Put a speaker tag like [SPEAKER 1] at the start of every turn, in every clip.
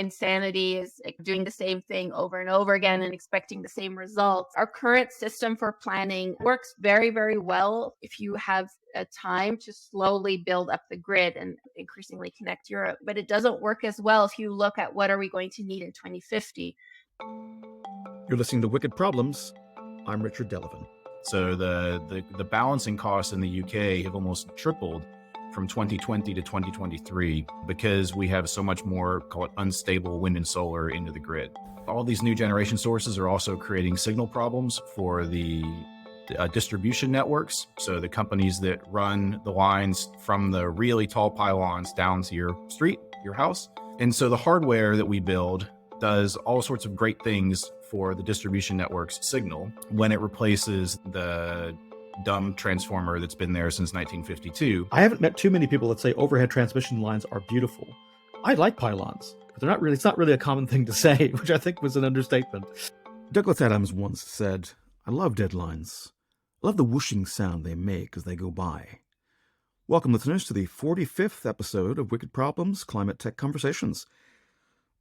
[SPEAKER 1] insanity is like doing the same thing over and over again and expecting the same results. Our current system for planning works very, very well if you have a time to slowly build up the grid and increasingly connect Europe. But it doesn't work as well if you look at what are we going to need in 2050.
[SPEAKER 2] You're listening to Wicked Problems. I'm Richard Delavan.
[SPEAKER 3] So the balancing costs in the UK have almost tripled from 2020 to 2023 because we have so much more, call it unstable wind and solar into the grid. All these new generation sources are also creating signal problems for the distribution networks. So the companies that run the lines from the really tall pylons down to your street, your house. And so the hardware that we build does all sorts of great things for the distribution network's signal when it replaces the dumb transformer that's been there since 1952.
[SPEAKER 2] I haven't met too many people that say overhead transmission lines are beautiful. I like pylons, but it's not really a common thing to say, which I think was an understatement. Douglas Adams once said, "I love deadlines. I love the whooshing sound they make as they go by." Welcome, listeners, to the 45th episode of Wicked Problems, Climate Tech Conversations.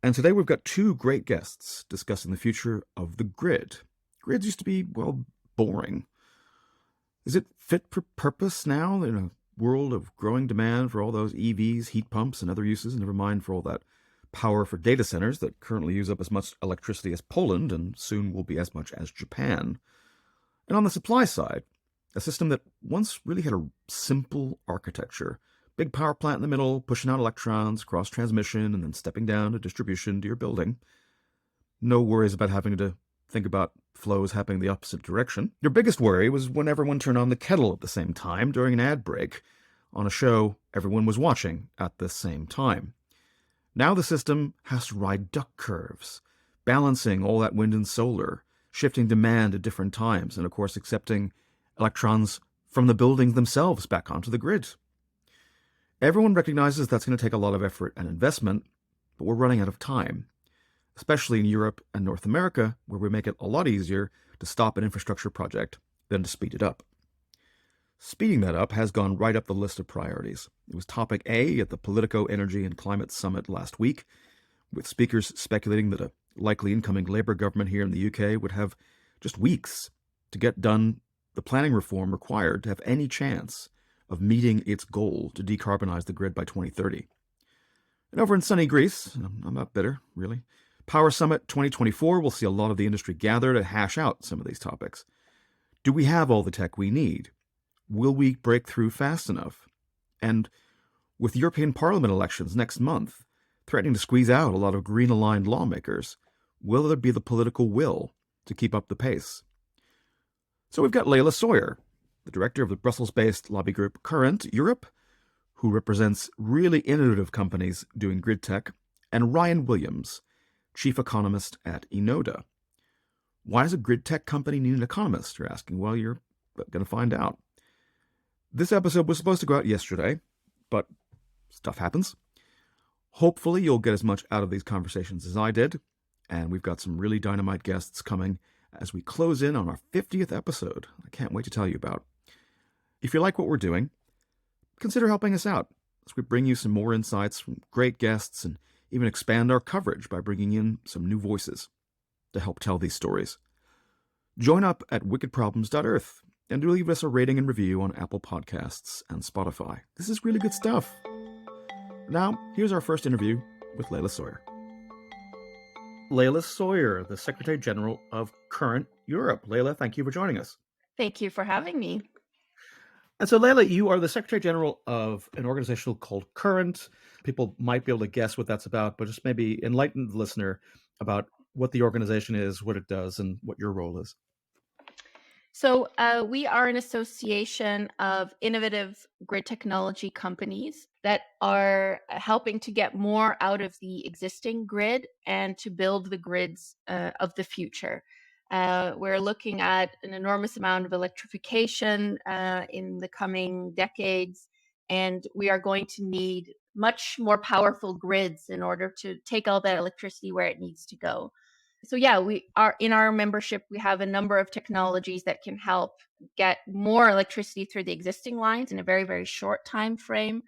[SPEAKER 2] And today we've got two great guests discussing the future of the grid. Grids used to be, well, boring. Is it fit for purpose now in a world of growing demand for all those EVs, heat pumps, and other uses, never mind for all that power for data centers that currently use up as much electricity as Poland and soon will be as much as Japan? And on the supply side, a system that once really had a simple architecture, big power plant in the middle, pushing out electrons across transmission and then stepping down to distribution to your building. No worries about having to think about flows happening the opposite direction. Your biggest worry was when everyone turned on the kettle at the same time during an ad break on a show everyone was watching at the same time. Now the system has to ride duck curves, balancing all that wind and solar, shifting demand at different times, and of course accepting electrons from the buildings themselves back onto the grid. Everyone recognizes that's going to take a lot of effort and investment, but we're running out of time, especially in Europe and North America, where we make it a lot easier to stop an infrastructure project than to speed it up. Speeding that up has gone right up the list of priorities. It was topic A at the Politico Energy and Climate Summit last week, with speakers speculating that a likely incoming Labour government here in the UK would have just weeks to get done the planning reform required to have any chance of meeting its goal to decarbonize the grid by 2030. And over in sunny Greece, I'm not bitter, really, Power Summit 2024 will see a lot of the industry gather to hash out some of these topics. Do we have all the tech we need? Will we break through fast enough? And with European Parliament elections next month, threatening to squeeze out a lot of green-aligned lawmakers, will there be the political will to keep up the pace? So we've got Leila Sawyer, the director of the Brussels-based lobby group Current Europe, who represents really innovative companies doing grid tech, and Ryan Williams, chief economist at Enoda. Why does a grid tech company need an economist, you're asking? Well, you're going to find out. This episode was supposed to go out yesterday, but stuff happens. Hopefully you'll get as much out of these conversations as I did, and we've got some really dynamite guests coming as we close in on our 50th episode. I can't wait to tell you about. If you like what we're doing, consider helping us out as we bring you some more insights from great guests and even expand our coverage by bringing in some new voices to help tell these stories. Join up at wickedproblems.earth and do leave us a rating and review on Apple Podcasts and Spotify. This is really good stuff. Now, here's our first interview with Leila Sawyer. Leila Sawyer, the Secretary General of Current Europe. Leila, thank you for joining us.
[SPEAKER 1] Thank you for having me.
[SPEAKER 2] And so, Leila, you are the Secretary General of an organization called Current. People might be able to guess what that's about, but just maybe enlighten the listener about what the organization is, what it does, and what your role is.
[SPEAKER 1] So we are an association of innovative grid technology companies that are helping to get more out of the existing grid and to build the grids of the future. We're looking at an enormous amount of electrification in the coming decades, and we are going to need much more powerful grids in order to take all that electricity where it needs to go. So yeah, we are in our membership, we have a number of technologies that can help get more electricity through the existing lines in a very, very short time frame,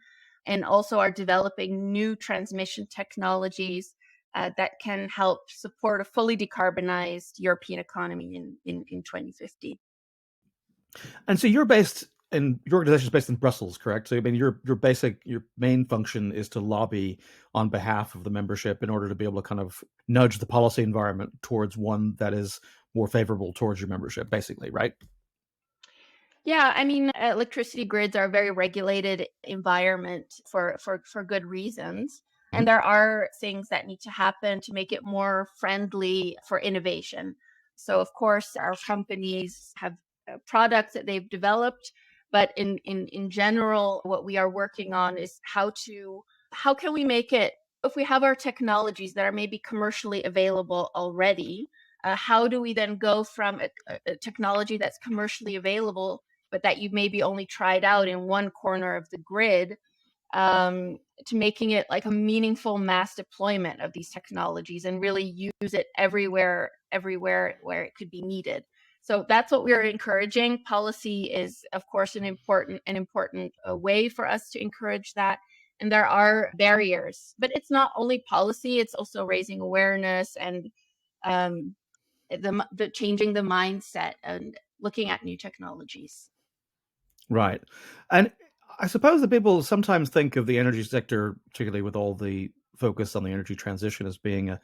[SPEAKER 1] and also are developing new transmission technologies that can help support a fully decarbonized European economy in 2050.
[SPEAKER 2] And so your organization is based in Brussels, correct? So I mean, your main function is to lobby on behalf of the membership in order to be able to kind of nudge the policy environment towards one that is more favorable towards your membership, basically, right?
[SPEAKER 1] Yeah, I mean, electricity grids are a very regulated environment for good reasons. And there are things that need to happen to make it more friendly for innovation. So, of course, our companies have products that they've developed, but in general, what we are working on is how can we make it, if we have our technologies that are maybe commercially available already, how do we then go from a technology that's commercially available but that you've maybe only tried out in one corner of the grid, to making it like a meaningful mass deployment of these technologies and really use it everywhere where it could be needed. So that's what we're encouraging. Policy is, of course, an important way for us to encourage that. And there are barriers, but it's not only policy; it's also raising awareness and the changing the mindset and looking at new technologies.
[SPEAKER 2] Right. And I suppose that people sometimes think of the energy sector, particularly with all the focus on the energy transition, as being a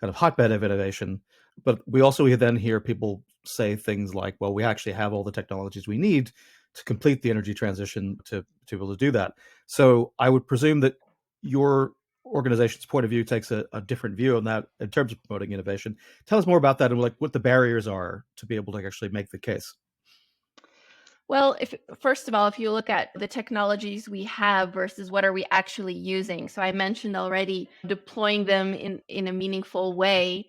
[SPEAKER 2] kind of hotbed of innovation. But we also then hear people say things like, well, we actually have all the technologies we need to complete the energy transition to be able to do that. So I would presume that your organization's point of view takes a different view on that in terms of promoting innovation. Tell us more about that and like what the barriers are to be able to actually make the case.
[SPEAKER 1] Well, first of all, if you look at the technologies we have versus what are we actually using, so I mentioned already, deploying them in a meaningful way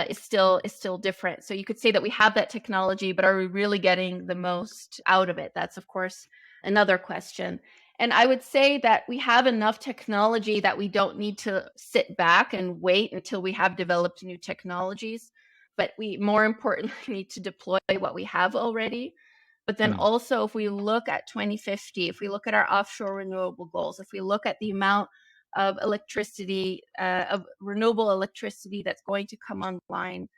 [SPEAKER 1] is still different. So you could say that we have that technology, but are we really getting the most out of it? That's of course another question. And I would say that we have enough technology that we don't need to sit back and wait until we have developed new technologies, but we more importantly need to deploy what we have already. But then also, if we look at 2050, if we look at our offshore renewable goals, if we look at the amount of electricity, of renewable electricity that's going to come online,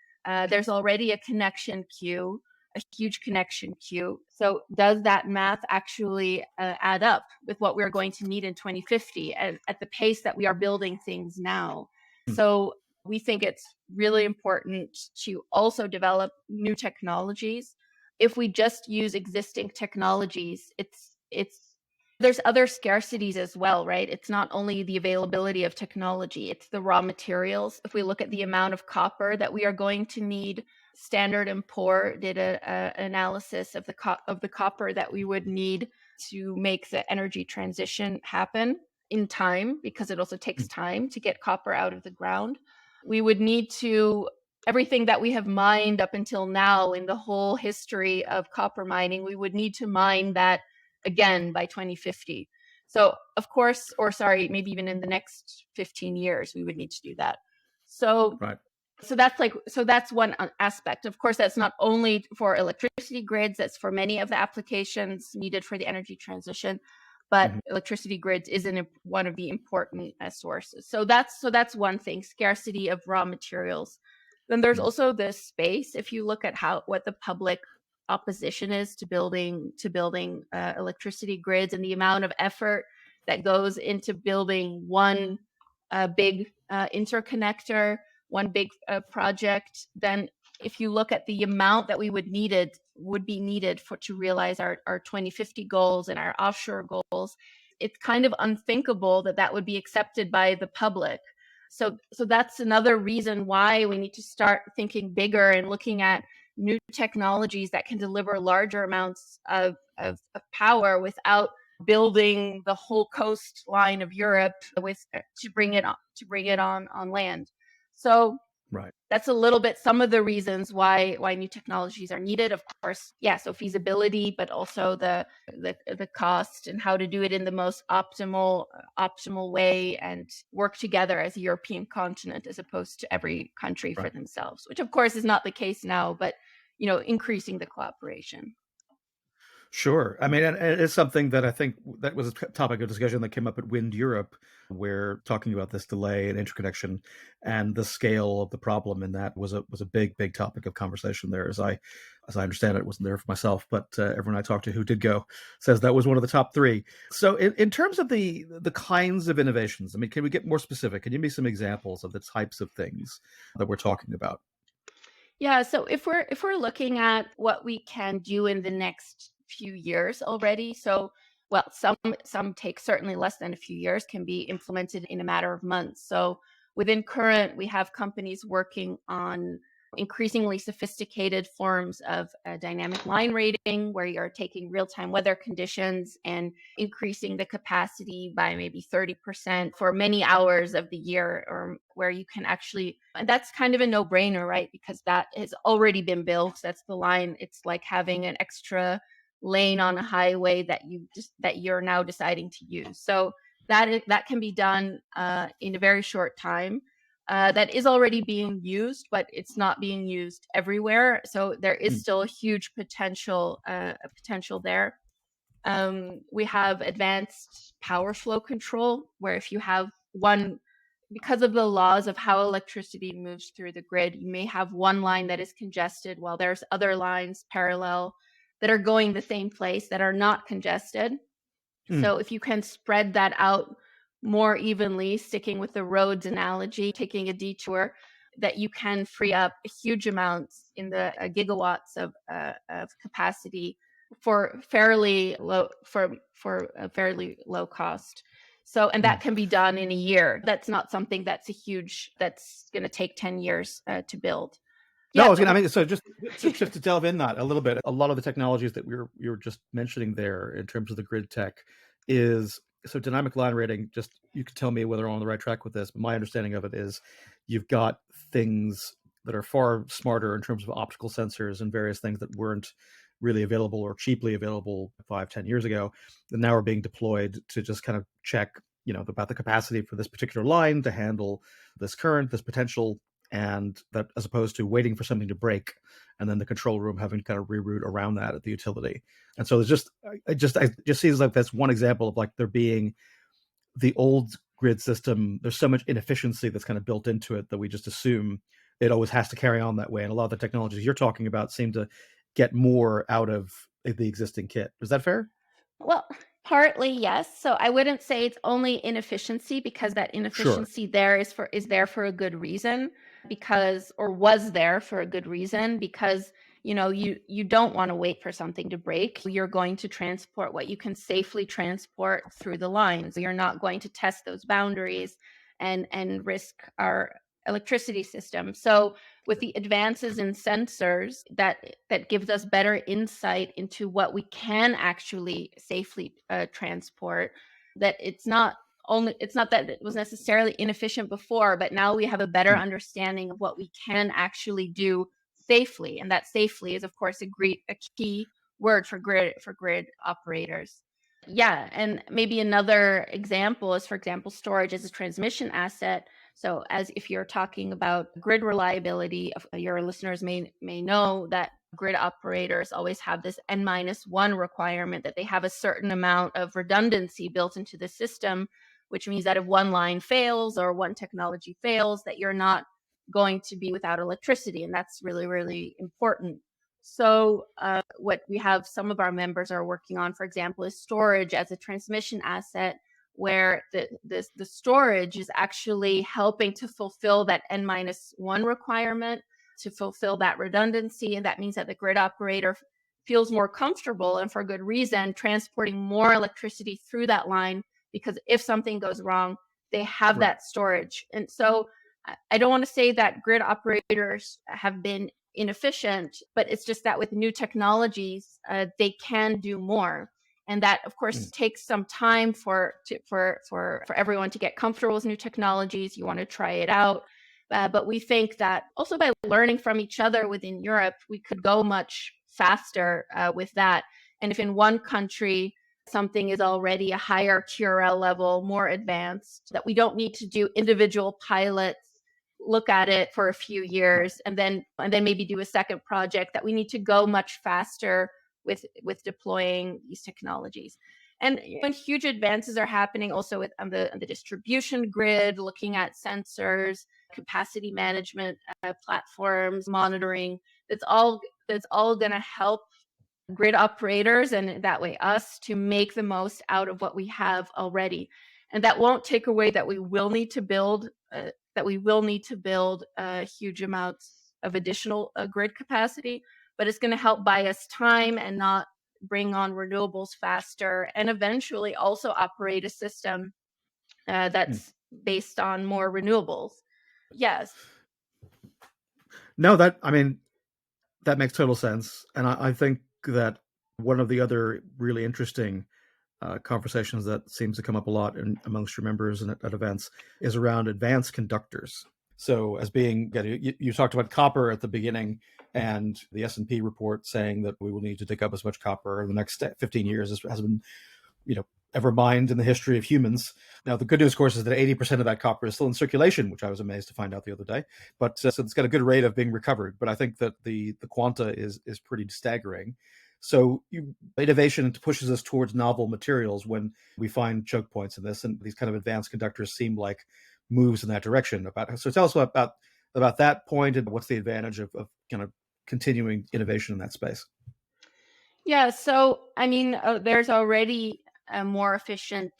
[SPEAKER 1] there's already a connection queue, a huge connection queue. So does that math actually add up with what we're going to need in 2050 at the pace that we are building things now? So we think it's really important to also develop new technologies. If we just use existing technologies, there's other scarcities as well, right? It's not only the availability of technology, it's the raw materials. If we look at the amount of copper that we are going to need, Standard & Poor did a analysis of the copper that we would need to make the energy transition happen in time, because it also takes time to get copper out of the ground. We would need to everything that we have mined up until now in the whole history of copper mining, we would need to mine that again by 2050. So of course, or sorry, maybe even in the next 15 years, we would need to do that. So,
[SPEAKER 2] right.
[SPEAKER 1] So that's one aspect. Of course, that's not only for electricity grids, that's for many of the applications needed for the energy transition, but electricity grids is one of the important sources. So that's one thing, scarcity of raw materials. Then there's also this space. If you look at what the public opposition is to building electricity grids and the amount of effort that goes into building one big interconnector, one big project, then if you look at the amount that would be needed to realize our 2050 goals and our offshore goals, it's kind of unthinkable that would be accepted by the public. So that's another reason why we need to start thinking bigger and looking at new technologies that can deliver larger amounts of power without building the whole coastline of Europe to bring it on land. So
[SPEAKER 2] right.
[SPEAKER 1] That's a little bit some of the reasons why new technologies are needed. Of course, yeah. So feasibility, but also the cost and how to do it in the most optimal way and work together as a European continent as opposed to every country for themselves, which of course is not the case now. But increasing the cooperation.
[SPEAKER 2] Sure. I mean, and it's something that I think that was a topic of discussion that came up at Wind Europe, where talking about this delay and interconnection and the scale of the problem in that was a big topic of conversation there. As I understand it, wasn't there for myself, but everyone I talked to who did go says that was one of the top three. So, in terms of the kinds of innovations, I mean, can we get more specific? Can you give me some examples of the types of things that we're talking about?
[SPEAKER 1] Yeah, so if we're looking at what we can do in the next few years already, so well, some take certainly less than a few years, can be implemented in a matter of months. So within Current, we have companies working on increasingly sophisticated forms of dynamic line rating, where you're taking real-time weather conditions and increasing the capacity by maybe 30% for many hours of the year, or where you can actually, and that's kind of a no-brainer, right? Because that has already been built. That's the line. It's like having an extra lane on a highway that you're now deciding to use. So that can be done in a very short time. That is already being used, but it's not being used everywhere. So there is still a huge potential there. We have advanced power flow control, where if you have one, because of the laws of how electricity moves through the grid, you may have one line that is congested while there's other lines parallel that are going the same place that are not congested. So if you can spread that out more evenly, sticking with the roads analogy, taking a detour, that you can free up huge amounts in the gigawatts of capacity for a fairly low cost. So, and that can be done in a year. That's not something that's going to take 10 years to build.
[SPEAKER 2] No, I was going to. I mean, so just to delve in that a little bit, a lot of the technologies that you were just mentioning there in terms of the grid tech is so dynamic line rating. Just you could tell me whether I'm on the right track with this, but my understanding of it is you've got things that are far smarter in terms of optical sensors and various things that weren't really available or cheaply available 5-10 years ago that now are being deployed to just kind of check, about the capacity for this particular line to handle this current, this potential. And that, as opposed to waiting for something to break and then the control room having to kind of reroute around that at the utility. And so it just seems like that's one example of like there being the old grid system. There's so much inefficiency that's kind of built into it that we just assume it always has to carry on that way. And a lot of the technologies you're talking about seem to get more out of the existing kit. Is that fair?
[SPEAKER 1] Well, partly yes. So I wouldn't say it's only inefficiency, because that inefficiency there is there for a good reason, was there for a good reason, because you don't want to wait for something to break. You're going to transport what you can safely transport through the lines. You're not going to test those boundaries and risk our electricity system. So with the advances in sensors, that gives us better insight into what we can actually safely transport, that it's not that it was necessarily inefficient before, but now we have a better understanding of what we can actually do safely. And that safely is, of course, a key word for grid operators. Yeah, and maybe another example is, for example, storage as a transmission asset. So as if you're talking about grid reliability, your listeners may know that grid operators always have this N-1 requirement, that they have a certain amount of redundancy built into the system, which means that if one line fails or one technology fails, that you're not going to be without electricity. And that's really, really important. So what we have some of our members are working on, for example, is storage as a transmission asset, where the storage is actually helping to fulfill that N-1 requirement, to fulfill that redundancy. And that means that the grid operator feels more comfortable, and for good reason, transporting more electricity through that line, because if something goes wrong, they have that storage. And so I don't want to say that grid operators have been inefficient, but it's just that with new technologies, they can do more. And that, of course, takes some time for everyone to get comfortable with new technologies. You want to try it out. But we think that also by learning from each other within Europe, we could go much faster with that. And if in one country something is already a higher QRL level, more advanced, that we don't need to do individual pilots, look at it for a few years, and then maybe do a second project, that we need to go much faster with deploying these technologies. And when huge advances are happening also with on the distribution grid, looking at sensors, capacity management platforms, monitoring. That's all going to help grid operators and that way us to make the most out of what we have already. And that won't take away that we will need to build huge amounts of additional grid capacity, but it's going to help buy us time and not bring on renewables faster, and eventually also operate a system that's based on more renewables. Yes.
[SPEAKER 2] No, that makes total sense. And I think that one of the other really interesting conversations that seems to come up a lot amongst your members and at events is around advanced conductors. So as being, you talked about copper at the beginning, and the S&P report saying that we will need to dig up as much copper in the next 15 years has been, ever mined in the history of humans. Now, the good news, of course, is that 80% of that copper is still in circulation, which I was amazed to find out the other day. But so it's got a good rate of being recovered. But I think that the quanta is pretty staggering. So innovation pushes us towards novel materials when we find choke points in this, and these kind of advanced conductors seem like moves in that direction. So tell us about that point, and what's the advantage of kind of continuing innovation in that space?
[SPEAKER 1] Yeah, so there's already more efficient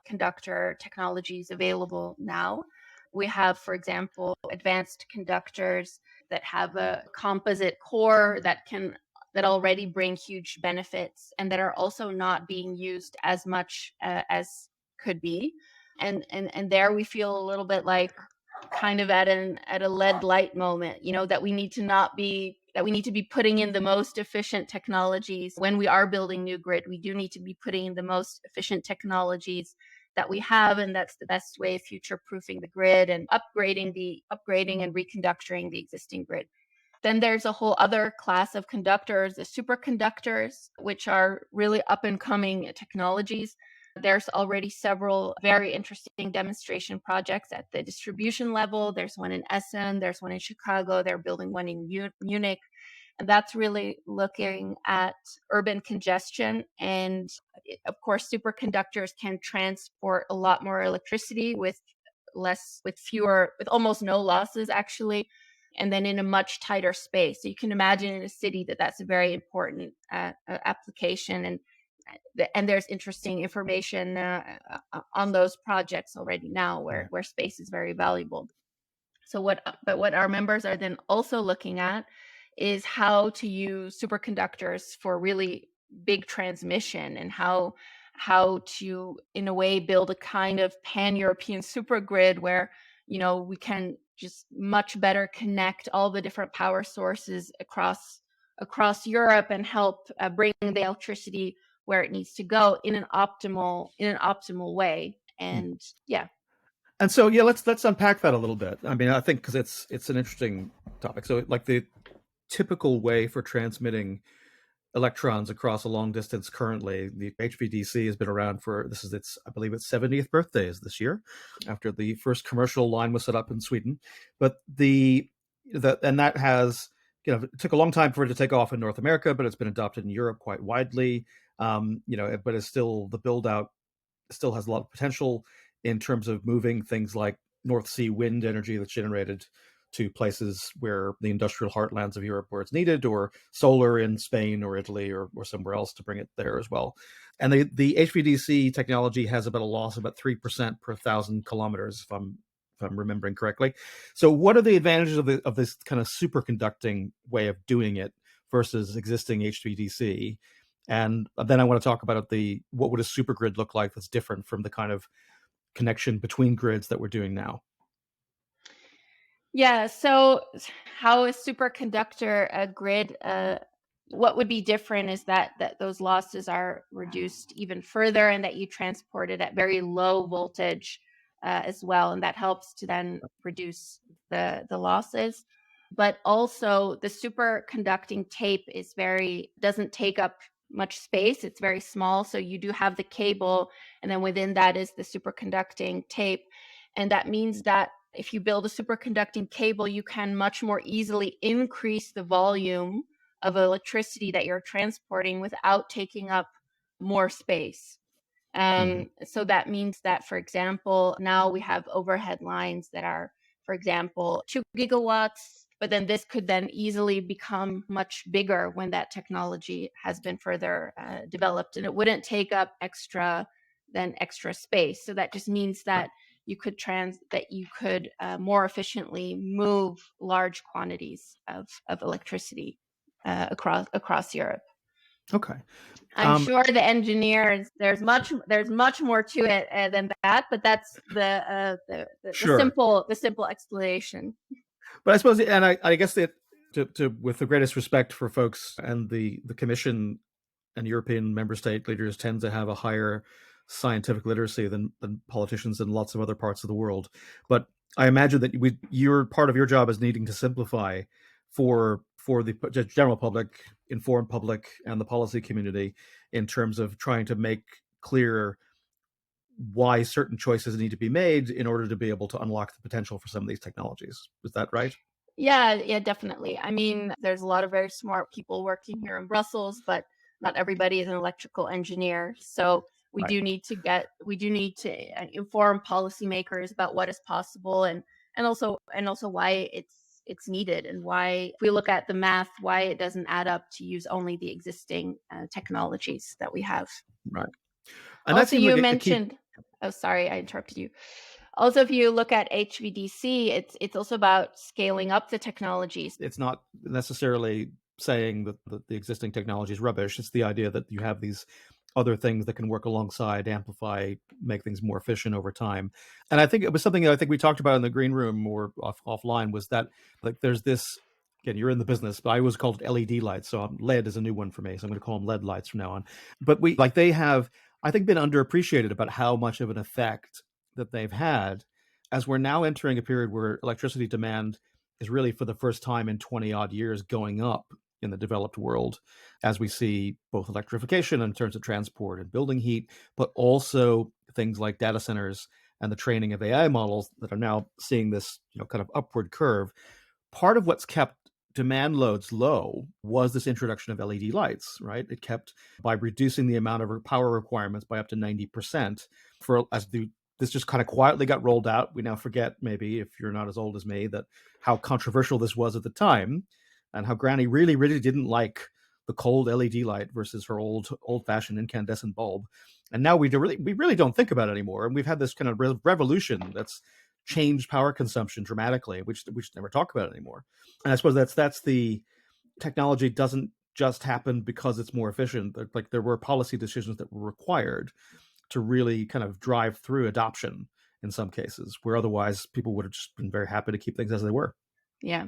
[SPEAKER 1] conductor technologies available now. We have, for example, advanced conductors that have a composite core that already bring huge benefits, and that are also not being used as much as could be. And there we feel a little bit like kind of at a lead light moment, that we need to be putting in the most efficient technologies. When we are building new grid, we do need to be putting in the most efficient technologies that we have, and that's the best way of future-proofing the grid and upgrading and reconductoring the existing grid. Then there's a whole other class of conductors, the superconductors, which are really up-and-coming technologies. There's already several very interesting demonstration projects at the distribution level. There's one in Essen, there's one in Chicago, they're building one in Munich. And that's really looking at urban congestion. And of course, superconductors can transport a lot more electricity with almost no losses, actually, and then in a much tighter space. So you can imagine in a city that's a very important application. And there's interesting information on those projects already now, where space is very valuable. So what our members are then also looking at is how to use superconductors for really big transmission, and how to, in a way, build a kind of pan-European supergrid where, we can just much better connect all the different power sources across Europe and help bring the electricity where it needs to go in an optimal way. And yeah.
[SPEAKER 2] And so, let's unpack that a little bit. I think because it's an interesting topic. So, like, the typical way for transmitting electrons across a long distance currently, the HVDC has been around for, I believe its 70th birthday is this year, after the first commercial line was set up in Sweden. But that has, it took a long time for it to take off in North America, but it's been adopted in Europe quite widely. But it's still, the build out still has a lot of potential in terms of moving things like North Sea wind energy that's generated to places where the industrial heartlands of Europe where it's needed, or solar in Spain or Italy or somewhere else to bring it there as well. And the HVDC technology has about a loss of about 3% per 1,000 kilometers, if I'm remembering correctly. So what are the advantages of this kind of superconducting way of doing it versus existing HVDC? And then I want to talk about what would a supergrid look like that's different from the kind of connection between grids that we're doing now.
[SPEAKER 1] Yeah, so how a superconductor grid, what would be different is that those losses are reduced even further, and that you transport it at very low voltage as well, and that helps to then reduce the losses. But also the superconducting tape doesn't take up much space. It's very small, so you do have the cable, and then within that is the superconducting tape. And that means that if you build a superconducting cable, you can much more easily increase the volume of electricity that you're transporting without taking up more space. So that means that, for example, now we have overhead lines that are, for example, 2 gigawatts, but then this could then easily become much bigger when that technology has been further developed, and it wouldn't take up extra space. So that just means that you could more efficiently move large quantities of electricity across Europe.
[SPEAKER 2] Okay.
[SPEAKER 1] I'm sure the engineers, there's much more to it than that, but that's the
[SPEAKER 2] Sure.
[SPEAKER 1] simple explanation.
[SPEAKER 2] But I suppose, and I guess that to with the greatest respect for folks, and the Commission and European member state leaders tend to have a higher scientific literacy than politicians in lots of other parts of the world. But I imagine that your part of your job is needing to simplify for the general public, informed public, and the policy community in terms of trying to make clear why certain choices need to be made in order to be able to unlock the potential for some of these technologies. Is that right?
[SPEAKER 1] Yeah, definitely. I mean, there's a lot of very smart people working here in Brussels, but not everybody is an electrical engineer. So we
[SPEAKER 2] Right.
[SPEAKER 1] do need to inform policymakers about what is possible, and also why it's needed, and why, if we look at the math, why it doesn't add up to use only the existing technologies that we have.
[SPEAKER 2] Right. And that
[SPEAKER 1] Also,
[SPEAKER 2] seems
[SPEAKER 1] you
[SPEAKER 2] like a key.
[SPEAKER 1] mentioned. Oh, sorry, I interrupted you. Also, if you look at HVDC, it's also about scaling up the technologies.
[SPEAKER 2] It's not necessarily saying that the existing technology is rubbish. It's the idea that you have these other things that can work alongside, amplify, make things more efficient over time. And I think it was something that I think we talked about in the green room or offline, was that, like, there's this, again, you're in the business, but I always called it LED lights. So LED is a new one for me. So I'm going to call them LED lights from now on. But they have, I think, been underappreciated about how much of an effect that they've had, as we're now entering a period where electricity demand is really, for the first time in 20 odd years, going up in the developed world, as we see both electrification in terms of transport and building heat, but also things like data centers and the training of AI models that are now seeing this, kind of upward curve. Part of what's kept demand loads low was this introduction of LED lights, right? It kept, by reducing the amount of power requirements by up to 90%, this just kind of quietly got rolled out. We now forget, maybe if you're not as old as me, that how controversial this was at the time, and how Granny really, really didn't like the cold LED light versus her old-fashioned incandescent bulb. And now we really don't think about it anymore. And we've had this kind of revolution that's changed power consumption dramatically, which we should never talk about anymore. And I suppose that's the technology doesn't just happen because it's more efficient. Like, there were policy decisions that were required to really kind of drive through adoption in some cases, where otherwise people would have just been very happy to keep things as they were.
[SPEAKER 1] Yeah.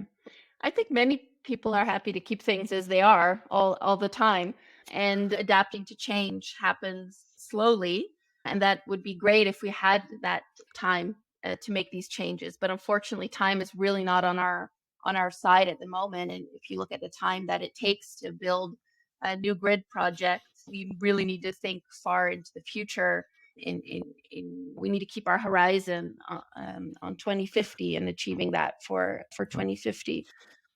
[SPEAKER 1] I think many people are happy to keep things as they are all the time, and adapting to change happens slowly. And that would be great if we had that time to make these changes. But unfortunately, time is really not on our side at the moment. And if you look at the time that it takes to build a new grid project, we really need to think far into the future. We need to keep our horizon on 2050 and achieving that for 2050.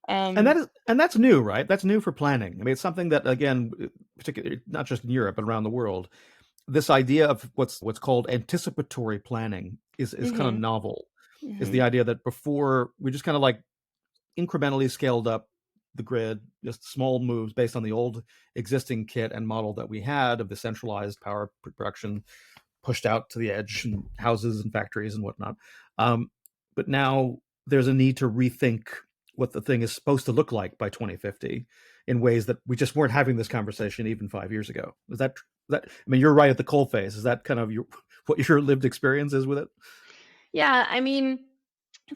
[SPEAKER 2] And that's new, right? That's new for planning. I mean, it's something that, again, particularly not just in Europe but around the world, this idea of what's called anticipatory planning is kind of novel. Is the idea that before, we just kind of like incrementally scaled up the grid, just small moves based on the old existing kit and model that we had of the centralized power production pushed out to the edge, and houses and factories and whatnot. But now there's a need to rethink what the thing is supposed to look like by 2050 in ways that we just weren't having this conversation even 5 years ago. Is that? I mean, you're right at the coalface. Is that kind of what your lived experience is with it?
[SPEAKER 1] Yeah, I mean,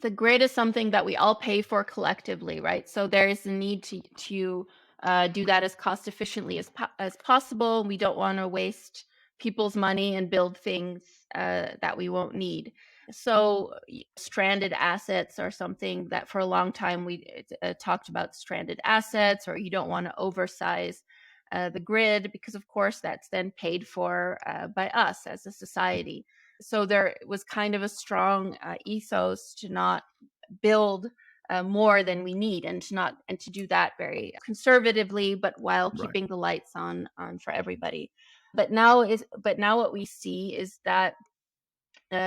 [SPEAKER 1] the grid is something that we all pay for collectively, right? So there is a need to do that as cost efficiently as possible. We don't want to waste people's money and build things that we won't need. So stranded assets are something that for a long time we talked about, stranded assets, or you don't want to oversize the grid, because of course that's then paid for by us as a society. So there was kind of a strong ethos to not build more than we need, and to do that very conservatively, but while
[SPEAKER 2] Right.
[SPEAKER 1] keeping the lights on for everybody. But now what we see is that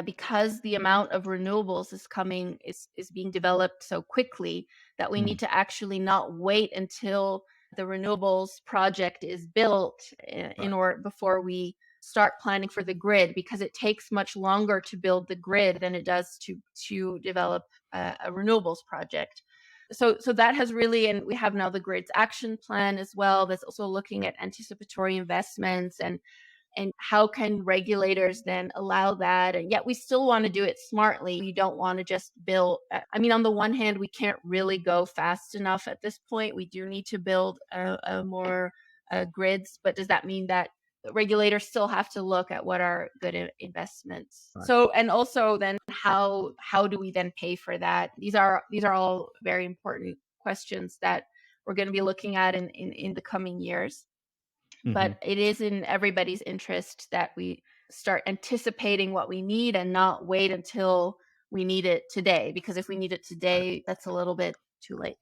[SPEAKER 1] because the amount of renewables is being developed so quickly, that we
[SPEAKER 2] Mm.
[SPEAKER 1] need to actually not wait until the renewables project is built in
[SPEAKER 2] Right.
[SPEAKER 1] order before we start planning for the grid, because it takes much longer to build the grid than it does to develop a renewables project. So that has really, and we have now the grids action plan as well, that's also looking at anticipatory investments, and how can regulators then allow that, and yet we still want to do it smartly. We don't want to just build, I mean, on the one hand, we can't really go fast enough at this point. We do need to build a more grids, but does that mean that the regulators still have to look at what are good investments?
[SPEAKER 2] Right.
[SPEAKER 1] So, and also then how do we then pay for that? These are all very important questions that we're going to be looking at in the coming years. But it is in everybody's interest that we start anticipating what we need and not wait until we need it today, because if we need it today, that's a little bit too late.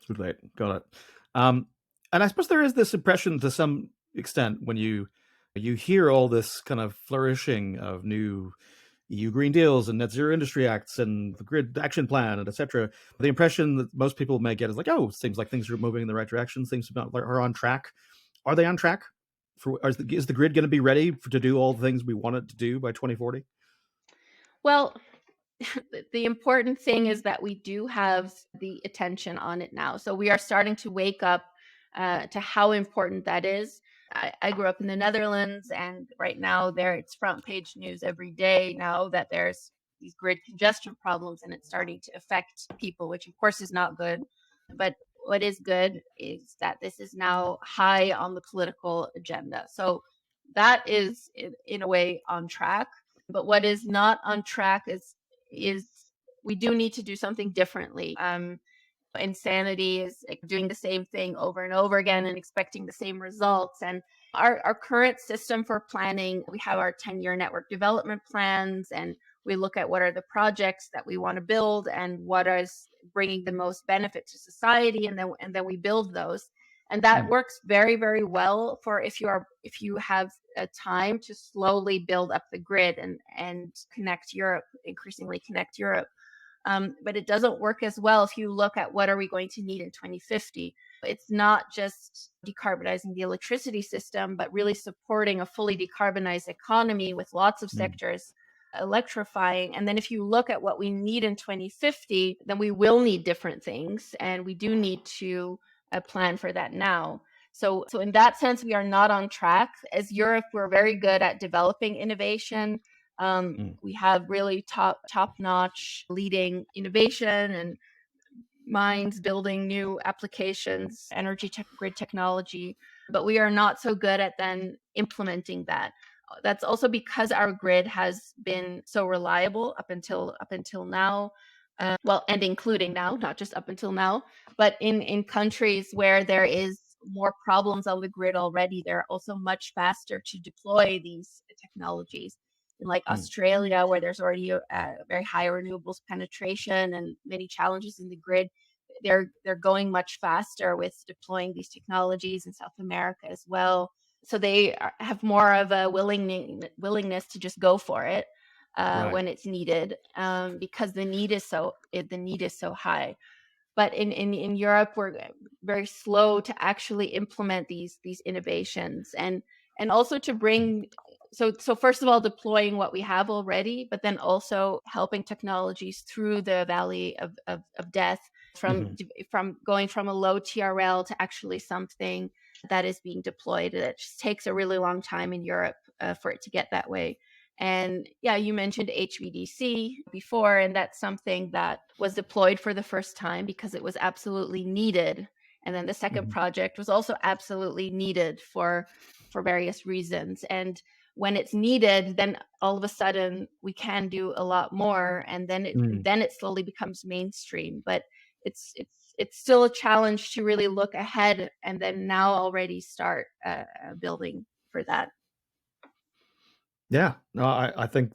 [SPEAKER 2] Too late. Got it. And I suppose there is this impression to some extent when you hear all this kind of flourishing of new EU Green Deals and Net Zero Industry Acts and the Grid Action Plan and etc. The impression that most people may get is like, oh, seems like things are moving in the right direction. Things are on track. Are they on track? Is the grid going to be ready to do all the things we want it to do by 2040?
[SPEAKER 1] Well, the important thing is that we do have the attention on it now. So we are starting to wake up to how important that is. I grew up in the Netherlands, and right now it's front page news every day now that there's these grid congestion problems, and it's starting to affect people, which of course is not good. But what is good is that this is now high on the political agenda. So that is in a way on track. But what is not on track is we do need to do something differently. Insanity is like doing the same thing over and over again and expecting the same results. And our current system for planning, we have our 10-year network development plans, and we look at what are the projects that we want to build and what is bringing the most benefit to society, and then we build those. And that works very, very well for if you have a time to slowly build up the grid and increasingly connect Europe. But it doesn't work as well if you look at what are we going to need in 2050. It's not just decarbonizing the electricity system, but really supporting a fully decarbonized economy with lots of sectors electrifying. And then if you look at what we need in 2050, then we will need different things, and we do need to plan for that now. So in that sense, we are not on track. As Europe, we're very good at developing innovation. We have really top-notch leading innovation and minds building new applications, grid technology, but we are not so good at then implementing that. That's also because our grid has been so reliable up until now. And including now, not just up until now, but in countries where there is more problems on the grid already, they're also much faster to deploy these technologies. In like Australia, where there's already a very high renewables penetration and many challenges in the grid, they're going much faster with deploying these technologies. In South America as well. So they have more of a willingness to just go for it when it's needed, because the need is so high. But in Europe, we're very slow to actually implement these innovations, and also to bring. So first of all, deploying what we have already, but then also helping technologies through the valley of death, from going from a low TRL to actually something that is being deployed. It just takes a really long time in Europe for it to get that way. And yeah, you mentioned HVDC before, and that's something that was deployed for the first time because it was absolutely needed. And then the second project was also absolutely needed for various reasons. And when it's needed, then all of a sudden we can do a lot more, and then it slowly becomes mainstream. But it's still a challenge to really look ahead and then now already start building for that.
[SPEAKER 2] Yeah, no, I think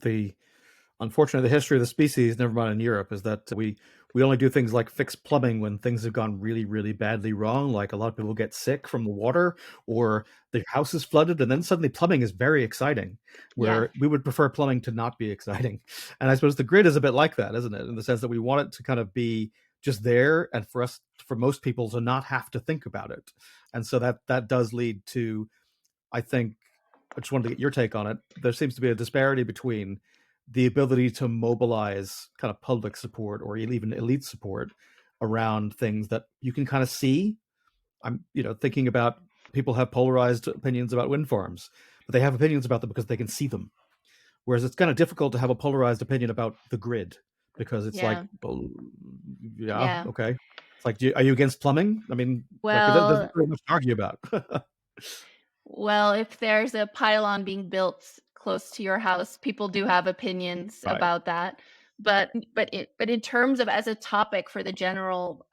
[SPEAKER 2] unfortunately, the history of the species, never mind in Europe, is that we We only do things like fix plumbing when things have gone really, really badly wrong. Like a lot of people get sick from the water or their house is flooded, and then suddenly plumbing is very exciting,
[SPEAKER 1] Yeah.
[SPEAKER 2] where we would prefer plumbing to not be exciting. And I suppose the grid is a bit like that, isn't it? In the sense that we want it to kind of be just there, and for most people to not have to think about it. And so that does lead to, I think, I just wanted to get your take on it. There seems to be a disparity between the ability to mobilize kind of public support or even elite support around things that you can kind of see. I'm, thinking about people have polarized opinions about wind farms, but they have opinions about them because they can see them. Whereas it's kind of difficult to have a polarized opinion about the grid because it's like,
[SPEAKER 1] Yeah.
[SPEAKER 2] well, yeah,
[SPEAKER 1] Yeah.
[SPEAKER 2] okay. It's like, are you against plumbing? I mean, like, there's
[SPEAKER 1] Well,
[SPEAKER 2] very much to argue about.
[SPEAKER 1] Well, if there's a pylon being built close to your house, people do have opinions
[SPEAKER 2] Right.
[SPEAKER 1] about that. But in terms of as a topic for the general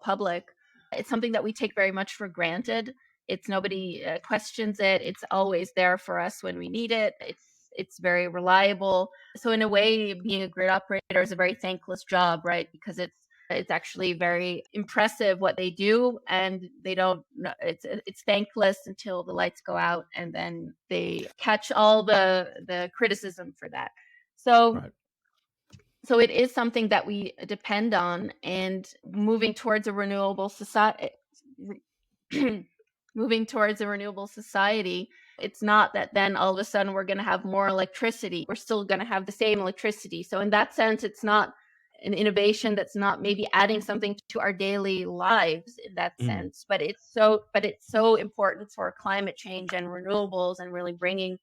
[SPEAKER 1] public, it's something that we take very much for granted. It's nobody questions it. It's always there for us when we need it. It's very reliable. So in a way, being a grid operator is a very thankless job, right? Because it's actually very impressive what they do, and they don't. It's thankless until the lights go out, and then they catch all the criticism for that. So
[SPEAKER 2] Right.
[SPEAKER 1] so it is something that we depend on, and moving towards a renewable society. Moving towards a renewable society, it's not that then all of a sudden we're going to have more electricity. We're still going to have the same electricity. So in that sense, it's not an innovation that's not maybe adding something to our daily lives in that
[SPEAKER 2] Mm.
[SPEAKER 1] sense, but it's so important for climate change and renewables and really bringing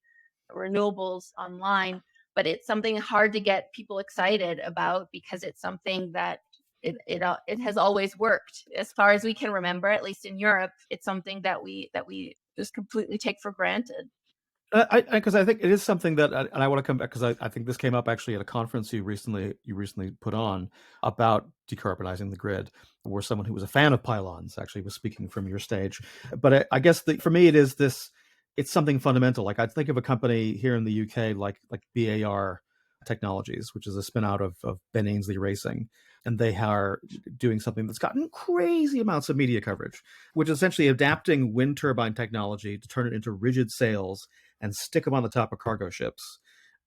[SPEAKER 1] renewables online. But it's something hard to get people excited about because it's something that it has always worked as far as we can remember, at least in Europe. It's something that we just completely take for granted.
[SPEAKER 2] Because I think it is something that, and I want to come back because I think this came up actually at a conference you recently put on about decarbonizing the grid, where someone who was a fan of pylons actually was speaking from your stage. But I guess for me it is this. It's something fundamental. Like I think of a company here in the UK like BAR Technologies, which is a spin out of Ben Ainsley Racing, and they are doing something that's gotten crazy amounts of media coverage, which is essentially adapting wind turbine technology to turn it into rigid sails and stick them on the top of cargo ships.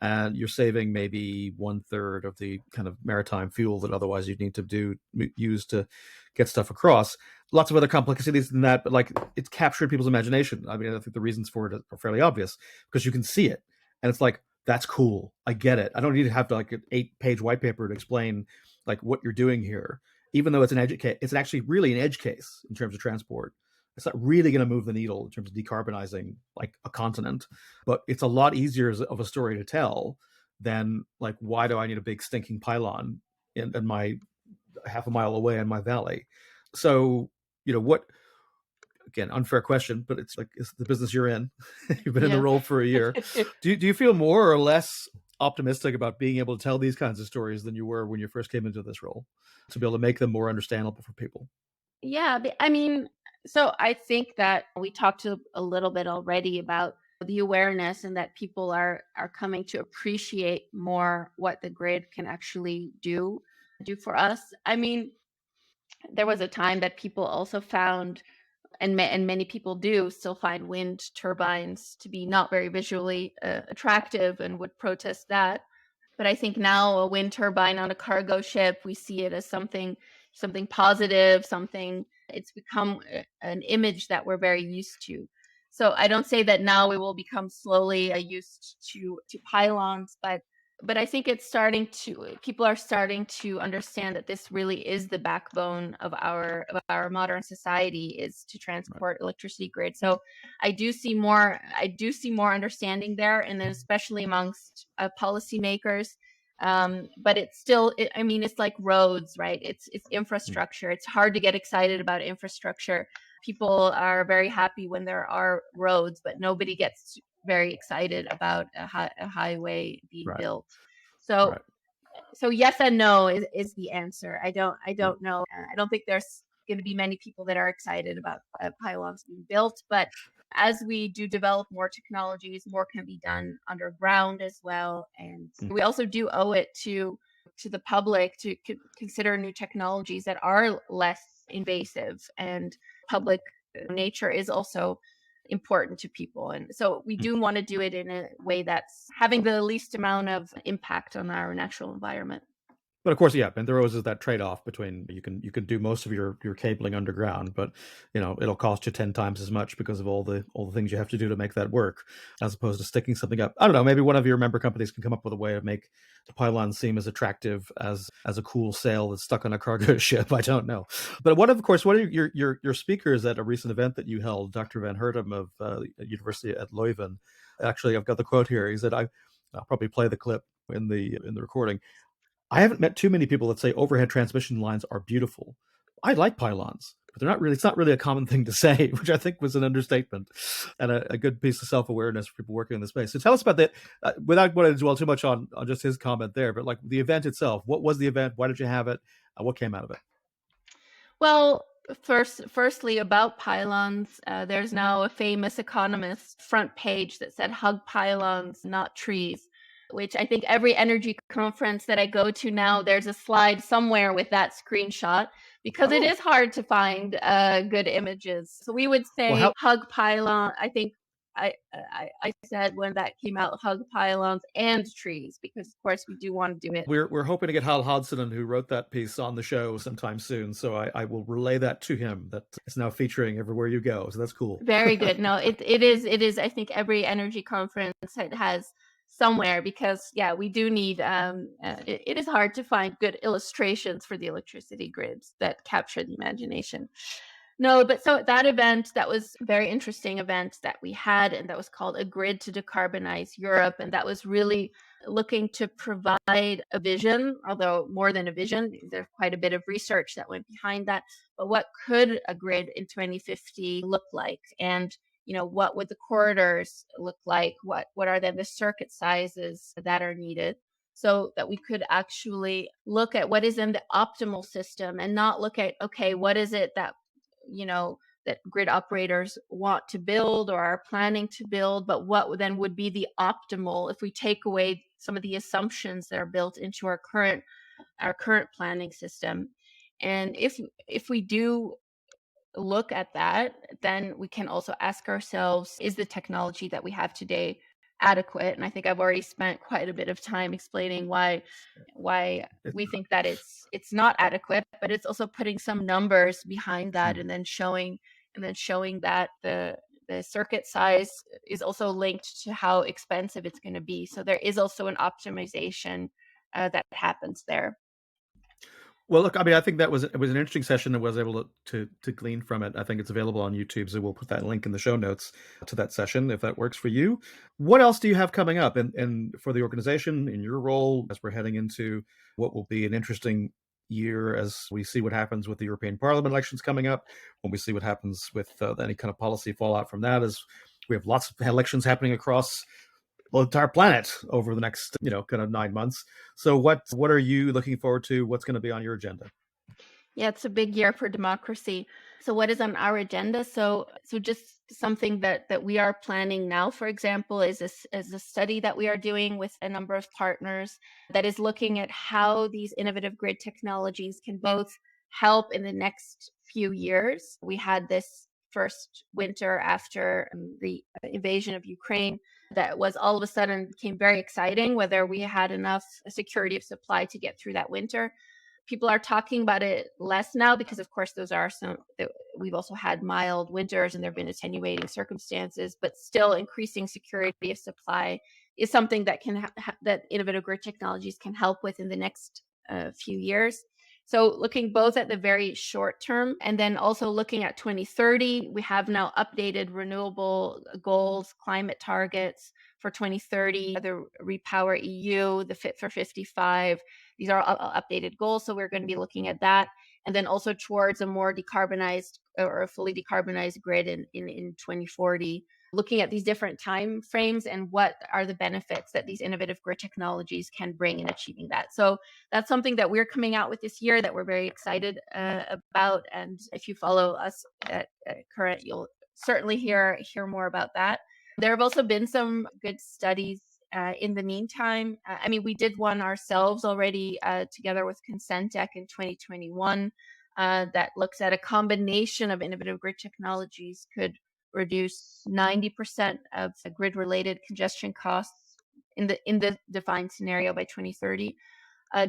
[SPEAKER 2] And you're saving maybe 1/3 of the kind of maritime fuel that otherwise you'd need to use to get stuff across. Lots of other complexities than that, but like it's captured people's imagination. I mean, I think the reasons for it are fairly obvious because you can see it, and it's like that's cool. I get it. I don't need to have like an 8-page white paper to explain like what you're doing here. Even though it's it's actually really an edge case in terms of transport. It's not really going to move the needle in terms of decarbonizing like a continent, but it's a lot easier of a story to tell than like, why do I need a big stinking pylon in my half a mile away in my valley? So, what, again, unfair question, but it's like, it's the business you're in. You've been in the
[SPEAKER 1] Yeah.
[SPEAKER 2] role for a year. Do you feel more or less optimistic about being able to tell these kinds of stories than you were when you first came into this role, to be able to make them more understandable for people?
[SPEAKER 1] Yeah, I mean, so I think that we talked a little bit already about the awareness and that people are coming to appreciate more what the grid can actually do for us. I mean, there was a time that people also found, and many people do still find wind turbines to be not very visually attractive and would protest that. But I think now a wind turbine on a cargo ship, we see it as something positive, something. It's become an image that we're very used to. So I don't say that now we will become slowly used to pylons, but I think people are starting to understand that this really is the backbone of our modern society, is to transport electricity grid. So I do see more understanding there, and then especially amongst policymakers. But it's still, I mean, it's like roads, right? It's infrastructure. It's hard to get excited about infrastructure. People are very happy when there are roads, but nobody gets very excited about a highway being
[SPEAKER 2] Right.
[SPEAKER 1] built. So
[SPEAKER 2] Right.
[SPEAKER 1] so yes and no is the answer. I don't
[SPEAKER 2] Yeah.
[SPEAKER 1] know. I don't think there's going to be many people that are excited about pylons being built, but as we do develop more technologies, more can be done underground as well. And
[SPEAKER 2] Mm.
[SPEAKER 1] we also do owe it to to the public to consider new technologies that are less invasive, and public nature is also important to people. And so we do want to do it in a way that's having the least amount of impact on our natural environment.
[SPEAKER 2] But of course, yeah, and there always is that trade-off between you can do most of your cabling underground, but it'll cost you 10 times as much because of all the things you have to do to make that work, as opposed to sticking something up. I don't know, maybe one of your member companies can come up with a way to make the pylon seem as attractive as a cool sail that's stuck on a cargo ship. I don't know. But one of your speakers at a recent event that you held, Dr. Van Hertem of University at Leuven. Actually, I've got the quote here. He said, I'll probably play the clip in the recording. I haven't met too many people that say overhead transmission lines are beautiful. I like pylons, but it's not really a common thing to say, which I think was an understatement and a good piece of self-awareness for people working in the space. So tell us about that, without wanting to dwell too much on just his comment there, but like the event itself. What was the event? Why did you have it? What came out of it?
[SPEAKER 1] Well, firstly, about pylons, there's now a famous Economist front page that said, "Hug pylons, not trees," which I think every energy conference that I go to now, there's a slide somewhere with that screenshot, because it is hard to find good images. So we would say hug pylon. I think I said when that came out, hug pylons and trees, because of course we do want to do it.
[SPEAKER 2] We're hoping to get Hal Hodgson, who wrote that piece, on the show sometime soon. So I will relay that to him. That it's now featuring everywhere you go. So that's cool.
[SPEAKER 1] Very good. No, it is. I think every energy conference it has somewhere, because we do need it is hard to find good illustrations for the electricity grids that capture the imagination. No, but so that event, that was a very interesting event that we had, and that was called A Grid to Decarbonize Europe, and that was really looking to provide a vision, although more than a vision, there's quite a bit of research that went behind that. But what could a grid in 2050 look like? And what would the corridors look like? What are then the circuit sizes that are needed, so that we could actually look at what is in the optimal system, and not look at, okay, what is it that that grid operators want to build or are planning to build, but what then would be the optimal if we take away some of the assumptions that are built into our current planning system. And if we do look at that, then we can also ask ourselves, is the technology that we have today adequate? And I think I've already spent quite a bit of time explaining why we think that it's not adequate, but it's also putting some numbers behind that, and then showing that the circuit size is also linked to how expensive it's going to be. So there is also an optimization that happens there.
[SPEAKER 2] Well, look, I mean, I think it was an interesting session, and was able to glean from it. I think it's available on YouTube, so we'll put that link in the show notes to that session if that works for you. What else do you have coming up and for the organization in your role, as we're heading into what will be an interesting year as we see what happens with the European Parliament elections coming up, when we see what happens with any kind of policy fallout from that, as we have lots of elections happening across the entire planet over the next, kind of 9 months. So what are you looking forward to? What's going to be on your agenda?
[SPEAKER 1] Yeah, it's a big year for democracy. So what is on our agenda? So just something that we are planning now, for example, is a study that we are doing with a number of partners that is looking at how these innovative grid technologies can both help in the next few years. We had this first winter after the invasion of Ukraine that was all of a sudden became very exciting, whether we had enough security of supply to get through that winter. People are talking about it less now, because of course we've also had mild winters and there have been attenuating circumstances, but still increasing security of supply is something that that innovative grid technologies can help with in the next few years. So looking both at the very short term, and then also looking at 2030, we have now updated renewable goals, climate targets for 2030, the Repower EU, the Fit for 55. These are updated goals. So we're going to be looking at that. And then also towards a more decarbonized or a fully decarbonized grid in 2040, looking at these different time frames and what are the benefits that these innovative grid technologies can bring in achieving that. So that's something that we're coming out with this year that we're very excited about. And if you follow us at Current, you'll certainly hear more about that. There have also been some good studies in the meantime, I mean, we did one ourselves already together with Consentec in 2021 that looks at a combination of innovative grid technologies could reduce 90% of the grid-related congestion costs in the defined scenario by 2030.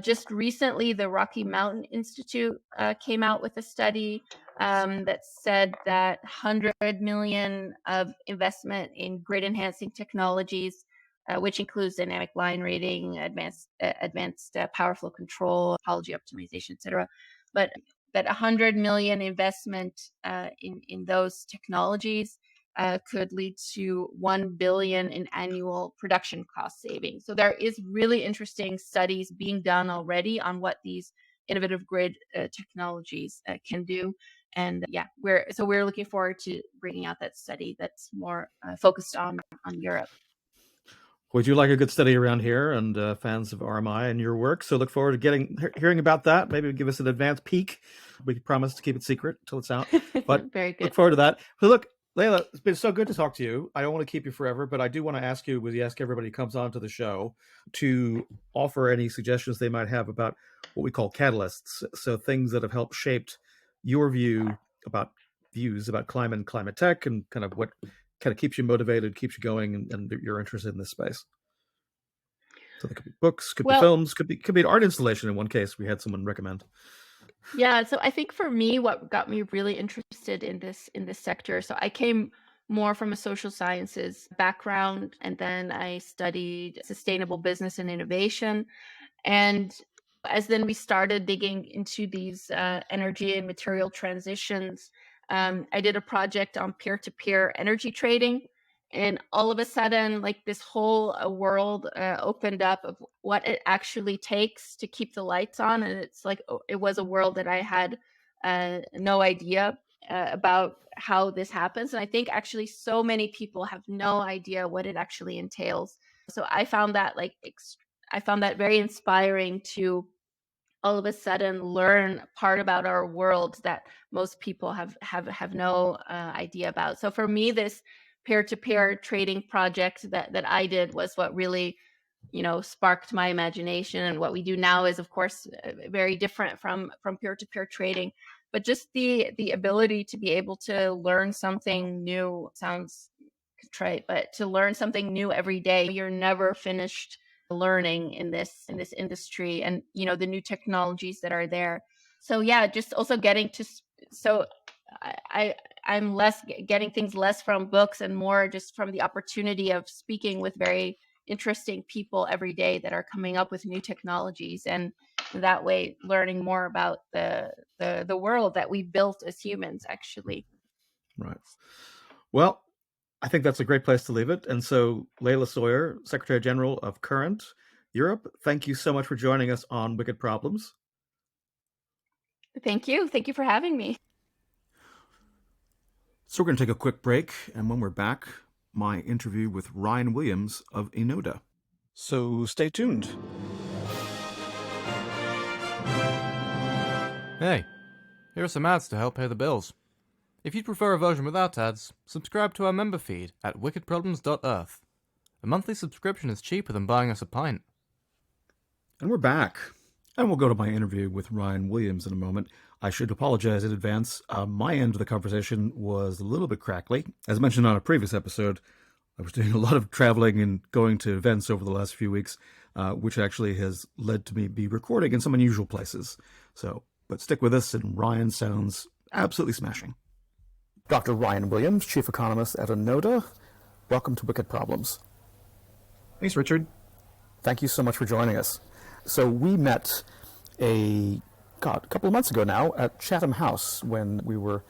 [SPEAKER 1] Just recently, the Rocky Mountain Institute came out with a study that said that 100 million of investment in grid enhancing technologies, which includes dynamic line rating, advanced power flow control, topology optimization, etc. But that 100 million investment in those technologies could lead to 1 billion in annual production cost savings. So there is really interesting studies being done already on what these innovative grid technologies can do. And we're looking forward to bringing out that study that's more focused on Europe.
[SPEAKER 2] We do like a good study around here, and fans of RMI and your work. So look forward to hearing about that. Maybe give us an advance peek. We promise to keep it secret until it's out. But
[SPEAKER 1] very good.
[SPEAKER 2] Look forward to that. So look, Leila, it's been so good to talk to you. I don't want to keep you forever, but I do want to ask you, we ask everybody who comes on to the show to offer any suggestions they might have about what we call catalysts. So things that have helped shaped your views about climate and climate tech, and kind of what kind of keeps you motivated, keeps you going, and you're interested in this space. So there could be books, could be films, could be an art installation. In one case, we had someone recommend.
[SPEAKER 1] Yeah, so I think for me, what got me really interested in this sector, so I came more from a social sciences background, and then I studied sustainable business and innovation. And as then we started digging into these energy and material transitions, I did a project on peer-to-peer energy trading. And all of a sudden, like this whole world opened up of what it actually takes to keep the lights on. And it's like, it was a world that I had no idea about how this happens. And I think actually so many people have no idea what it actually entails. So I found that very inspiring to all of a sudden learn part about our world that most people have no idea about. So for me, this peer-to-peer trading project that I did was what really, sparked my imagination. And what we do now is, of course, very different from peer-to-peer trading. But just the ability to be able to learn something new sounds trite, but to learn something new every day, you're never finished learning in this industry, and the new technologies that are there. So just also getting to I'm less getting things less from books and more just from the opportunity of speaking with very interesting people every day that are coming up with new technologies, and that way learning more about the world that we built as humans, actually.
[SPEAKER 2] Right. Well, I think that's a great place to leave it. And so, Leila Sawyer, Secretary General of Current Europe, thank you so much for joining us on Wicked Problems.
[SPEAKER 1] Thank you. Thank you for having me.
[SPEAKER 2] So we're going to take a quick break, and when we're back, my interview with Ryan Williams of Enoda. So stay tuned.
[SPEAKER 4] Hey, here are some ads to help pay the bills. If you'd prefer a version without ads, subscribe to our member feed at wickedproblems.earth. A monthly subscription is cheaper than buying us a pint.
[SPEAKER 2] And we're back. And we'll go to my interview with Ryan Williams in a moment. I should apologize in advance. My end of the conversation was a little bit crackly. As mentioned on a previous episode, I was doing a lot of traveling and going to events over the last few weeks, which actually has led to me be recording in some unusual places. But stick with us, and Ryan sounds absolutely smashing. Dr. Ryan Williams, Chief Economist at Enoda. Welcome to Wicked Problems.
[SPEAKER 3] Thanks, Richard.
[SPEAKER 2] Thank you so much for joining us. So we met a couple of months ago now at Chatham House when we were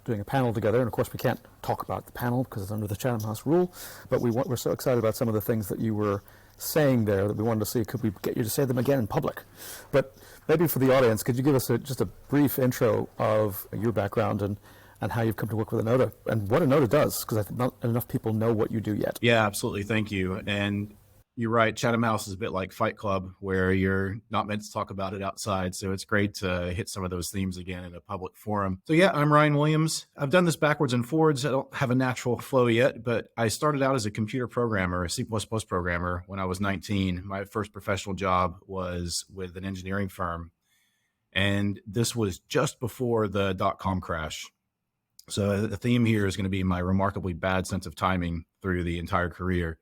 [SPEAKER 2] doing a panel together. And of course, we can't talk about the panel because it's under the Chatham House rule. But we're so excited about some of the things that you were saying there that we wanted to see, could we get you to say them again in public? But maybe for the audience, could you give us just a brief intro of your background and how you've come to work with Enoda and what Enoda does? Because I think not enough people know what you do yet.
[SPEAKER 3] Yeah, absolutely. Thank you. And You're right. Chatham House is a bit like Fight Club, where you're not meant to talk about it outside. So it's great to hit some of those themes again in a public forum. So yeah, I'm Ryan Williams. I've done this backwards and forwards. I don't have a natural flow yet, but I started out as a computer programmer, a C++ programmer when I was 19. My first professional job was with an engineering firm. And this was just before the dot-com crash. So the theme here is going to be my remarkably bad sense of timing through the entire career.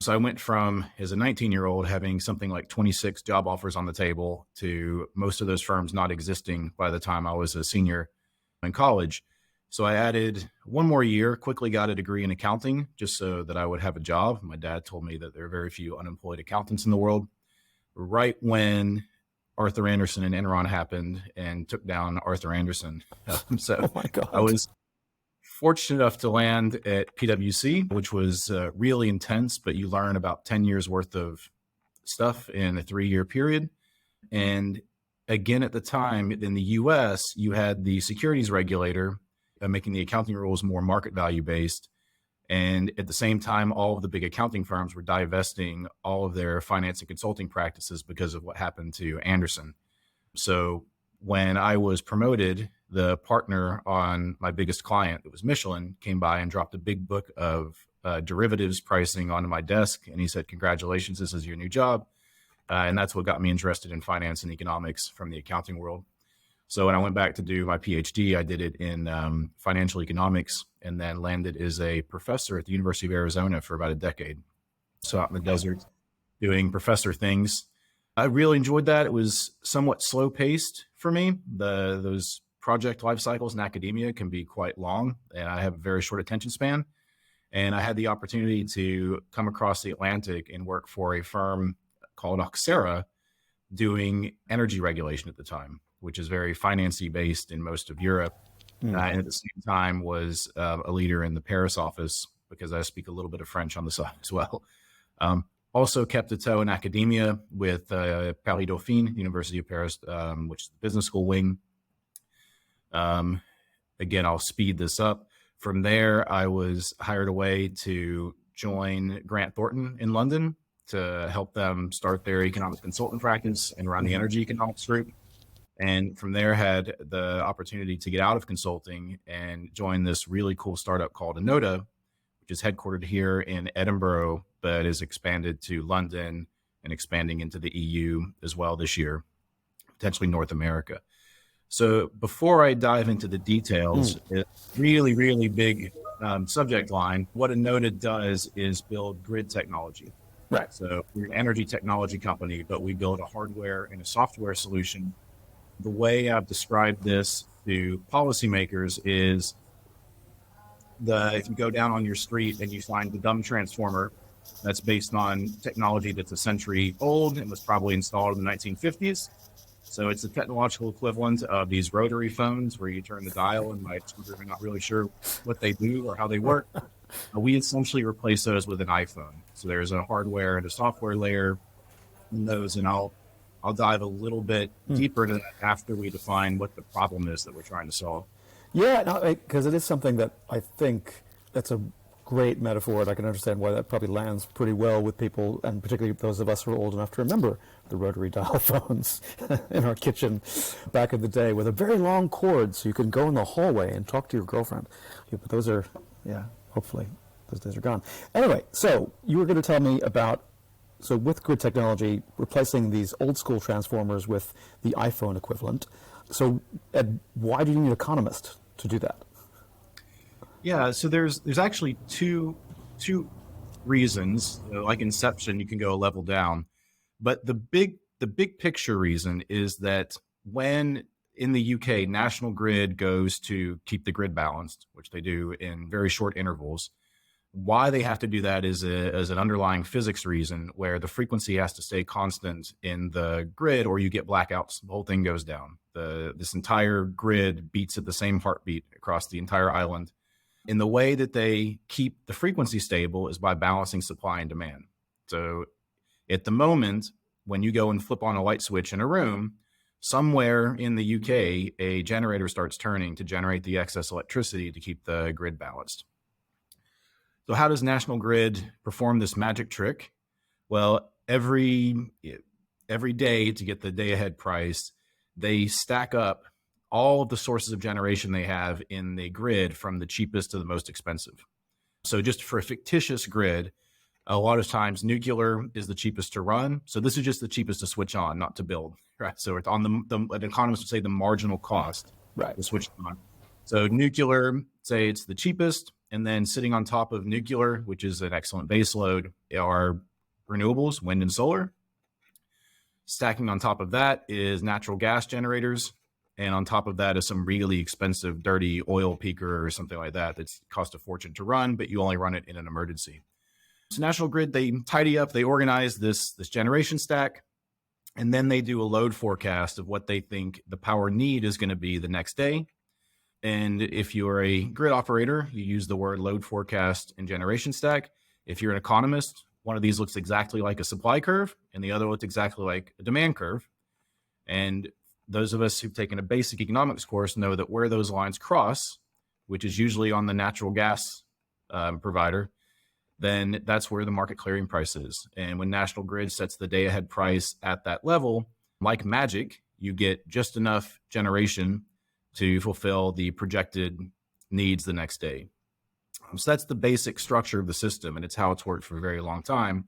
[SPEAKER 3] So I went from, as a 19-year-old, having something like 26 job offers on the table to most of those firms not existing by the time I was a senior in college. So I added one more year, quickly got a degree in accounting just so that I would have a job. My dad told me that there are very few unemployed accountants in the world. Right when Arthur Andersen and Enron happened and took down Arthur Andersen. So
[SPEAKER 2] Oh my God.
[SPEAKER 3] I was fortunate enough to land at PwC, which was really intense, but you learn about 10 years worth of stuff in a 3-year period. And again, at the time in the US, you had the securities regulator making the accounting rules more market value based. And at the same time, all of the big accounting firms were divesting all of their finance and consulting practices because of what happened to Andersen. So when I was promoted, the partner on my biggest client, it was Michelin, came by and dropped a big book of derivatives pricing onto my desk. And he said, "Congratulations, this is your new job." And that's what got me interested in finance and economics from the accounting world. So when I went back to do my PhD, I did it in financial economics and then landed as a professor at the University of Arizona for about a decade. So out in the desert doing professor things. I really enjoyed that. It was somewhat slow paced for me. Those project life cycles in academia can be quite long, and I have a very short attention span. And I had the opportunity to come across the Atlantic and work for a firm called Oxera doing energy regulation at the time, which is very financy based in most of Europe. And at the same time was a leader in the Paris office because I speak a little bit of French on the side as well. Also kept a toe in academia with Paris Dauphine, University of Paris, which is the business school wing. Again, I'll speed this up. From there, I was hired away to join Grant Thornton in London to help them start their economic consultant practice and run the energy economics group. And from there, had the opportunity to get out of consulting and join this really cool startup called Enoda, which is headquartered here in Edinburgh, but is expanded to London and expanding into the EU as well this year, potentially North America. So before I dive into the details, it's really, really big subject line. What Enoda does is build grid technology.
[SPEAKER 2] Right.
[SPEAKER 3] So we're an energy technology company, but we build a hardware and a software solution. The way I've described this to policymakers is if you go down on your street and you find the dumb transformer that's based on technology that's a century old and was probably installed in the 1950s. So it's the technological equivalent of these rotary phones where you turn the dial and my children are not really sure what they do or how they work. We essentially replace those with an iPhone. So there's a hardware and a software layer in those, and I'll dive a little bit deeper into that after we define what the problem is that we're trying to solve.
[SPEAKER 2] Yeah, because it is something that I think that's a great metaphor, and I can understand why that probably lands pretty well with people, and particularly those of us who are old enough to remember the rotary dial phones in our kitchen back in the day with a very long cord so you can go in the hallway and talk to your girlfriend. Yeah, but those are, hopefully those days are gone. Anyway, so you were going to tell me about, so with grid technology, replacing these old school transformers with the iPhone equivalent. So Ed, why do you need an economist to do that?
[SPEAKER 3] Yeah, so there's actually two reasons. Like Inception, you can go a level down, but the big picture reason is that when in the UK, National Grid goes to keep the grid balanced, which they do in very short intervals. Why they have to do that is an underlying physics reason where the frequency has to stay constant in the grid or you get blackouts. The whole thing goes down. This entire grid beats at the same heartbeat across the entire island. And the way that they keep the frequency stable is by balancing supply and demand. So at the moment, when you go and flip on a light switch in a room, somewhere in the UK, a generator starts turning to generate the excess electricity to keep the grid balanced. So how does National Grid perform this magic trick? Well, every day to get the day ahead price, they stack up all of the sources of generation they have in the grid from the cheapest to the most expensive. So just for a fictitious grid, a lot of times nuclear is the cheapest to run. So this is just the cheapest to switch on, not to build, right? So it's on an economist would say the marginal cost
[SPEAKER 2] Right.
[SPEAKER 3] to switch on. So nuclear, say it's the cheapest, and then sitting on top of nuclear, which is an excellent base load, are renewables, wind and solar. Stacking on top of that is natural gas generators. And on top of that is some really expensive, dirty oil peaker or something like that that's cost a fortune to run, but you only run it in an emergency. So National Grid, they tidy up, they organize this generation stack, and then they do a load forecast of what they think the power need is going to be the next day. And if you're a grid operator, you use the word load forecast and generation stack. If you're an economist, one of these looks exactly like a supply curve, and the other looks exactly like a demand curve. And those of us who've taken a basic economics course know that where those lines cross, which is usually on the natural gas provider, then that's where the market clearing price is. And when National Grid sets the day ahead price at that level, like magic, you get just enough generation to fulfill the projected needs the next day. So that's the basic structure of the system, and it's how it's worked for a very long time.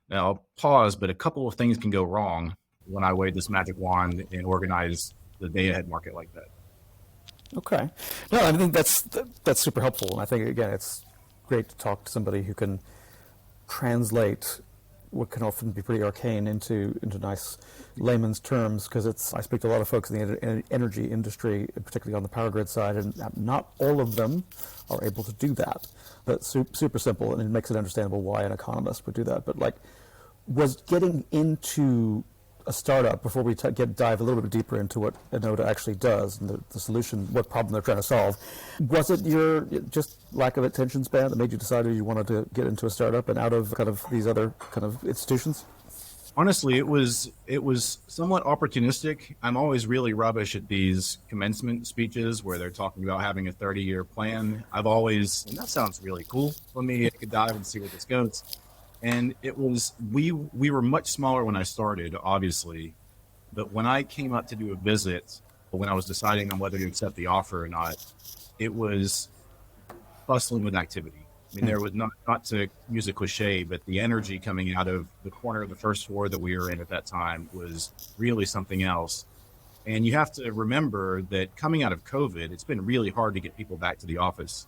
[SPEAKER 3] Now, I'll pause, but a couple of things can go wrong when I wave this magic wand and organize the day ahead market like that.
[SPEAKER 5] Okay. No, I think that's super helpful. And I think, again, it's great to talk to somebody who can translate what can often be pretty arcane into nice layman's terms, because I speak to a lot of folks in the energy industry, particularly on the power grid side, and not all of them are able to do that. But super simple, and it makes it understandable why an economist would do that. But was getting into a startup, before we dive a little bit deeper into what Enoda actually does and the solution, what problem they're trying to solve, was it your just lack of attention span that made you decide you wanted to get into a startup and out of kind of these other kind of institutions?
[SPEAKER 3] Honestly, it was somewhat opportunistic. I'm always really rubbish at these commencement speeches where they're talking about having a 30-year plan. And that sounds really cool. Let me dive and see where this goes. And it was, we were much smaller when I started, obviously, but when I came up to do a visit, when I was deciding on whether to accept the offer or not, it was bustling with activity. I mean, there was not to use a cliche, but the energy coming out of the corner of the first floor that we were in at that time was really something else. And you have to remember that coming out of COVID, it's been really hard to get people back to the office.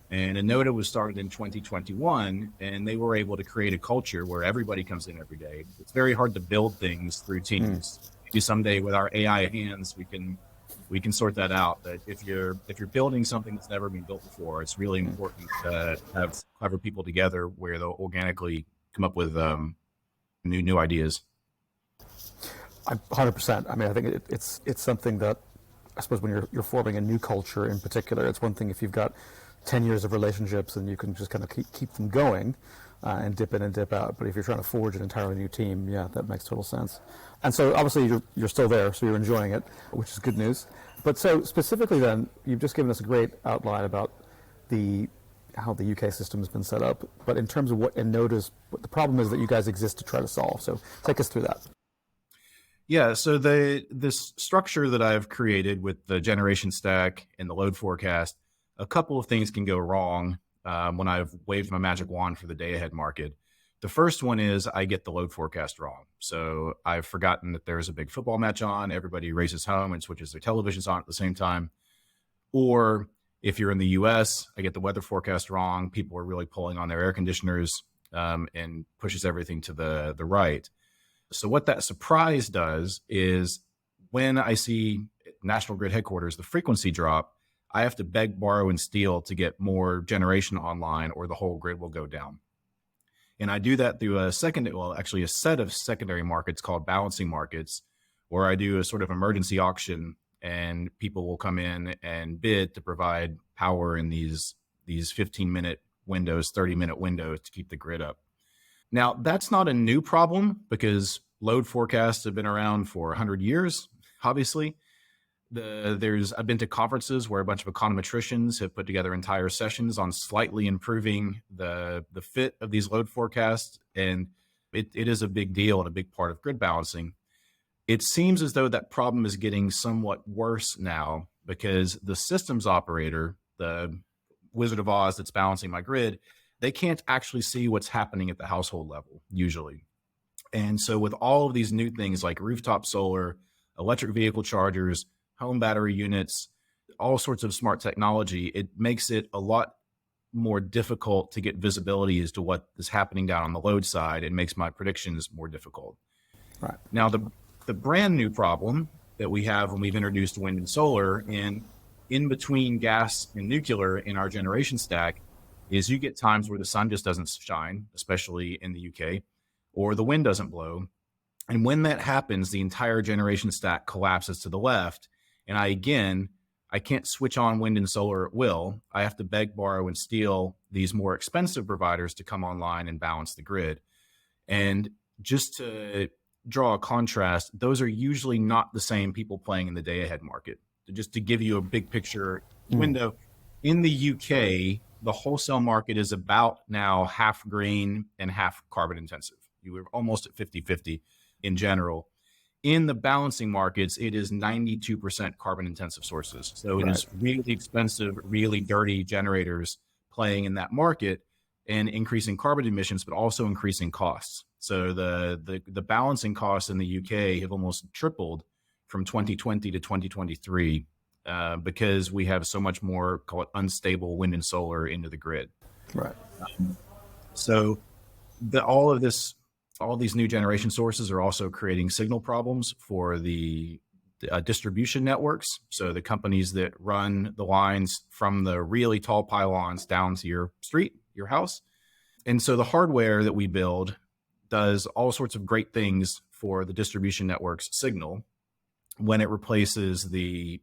[SPEAKER 3] And Enoda was started in 2021, and they were able to create a culture where everybody comes in every day. It's very hard to build things through teams. Maybe someday with our AI hands, we can sort that out. But if you're building something that's never been built before, it's really important to have clever people together where they'll organically come up with new ideas.
[SPEAKER 5] 100%. I mean, I think it's something that I suppose when you're forming a new culture in particular, it's one thing if you've got 10 years of relationships and you can just kind of keep them going and dip in and dip out. But if you're trying to forge an entirely new team, yeah, that makes total sense. And so obviously you're still there, so you're enjoying it, which is good news. But so specifically then, you've just given us a great outline about how the UK system has been set up. But in terms of what the problem is that you guys exist to try to solve. So take us through that.
[SPEAKER 3] Yeah, so this structure that I've created with the generation stack and the load forecast, a couple of things can go wrong when I've waved my magic wand for the day ahead market. The first one is I get the load forecast wrong. So I've forgotten that there's a big football match on, everybody races home and switches their televisions on at the same time. Or if you're in the US, I get the weather forecast wrong. People are really pulling on their air conditioners and pushes everything to the right. So what that surprise does is when I see National Grid headquarters, the frequency drop, I have to beg, borrow, and steal to get more generation online or the whole grid will go down. And I do that through a set of secondary markets called balancing markets, where I do a sort of emergency auction and people will come in and bid to provide power in these 15-minute windows, 30-minute windows to keep the grid up. Now, that's not a new problem because load forecasts have been around for 100 years, obviously. I've been to conferences where a bunch of econometricians have put together entire sessions on slightly improving the fit of these load forecasts. And It is a big deal and a big part of grid balancing. It seems as though that problem is getting somewhat worse now because the systems operator, the Wizard of Oz that's balancing my grid, they can't actually see what's happening at the household level usually. And so with all of these new things like rooftop solar, electric vehicle chargers, home battery units, all sorts of smart technology, it makes it a lot more difficult to get visibility as to what is happening down on the load side and makes my predictions more difficult.
[SPEAKER 5] Right.
[SPEAKER 3] Now, the brand new problem that we have when we've introduced wind and solar in between gas and nuclear in our generation stack is you get times where the sun just doesn't shine, especially in the UK, or the wind doesn't blow. And when that happens, the entire generation stack collapses to the left. And I can't switch on wind and solar at will. I have to beg, borrow, and steal these more expensive providers to come online and balance the grid. And just to draw a contrast, those are usually not the same people playing in the day ahead market. Just to give you a big picture window, in the UK, the wholesale market is about now half green and half carbon intensive. You were almost at 50-50 in general. In the balancing markets, it is 92% carbon intensive sources. So it is really expensive, really dirty generators playing in that market and increasing carbon emissions, but also increasing costs. So the balancing costs in the UK have almost tripled from 2020 to 2023 because we have so much more, call it unstable wind and solar into the grid.
[SPEAKER 5] Right.
[SPEAKER 3] So all these new generation sources are also creating signal problems for the distribution networks. So the companies that run the lines from the really tall pylons down to your street, your house. And so the hardware that we build does all sorts of great things for the distribution network's signal when it replaces the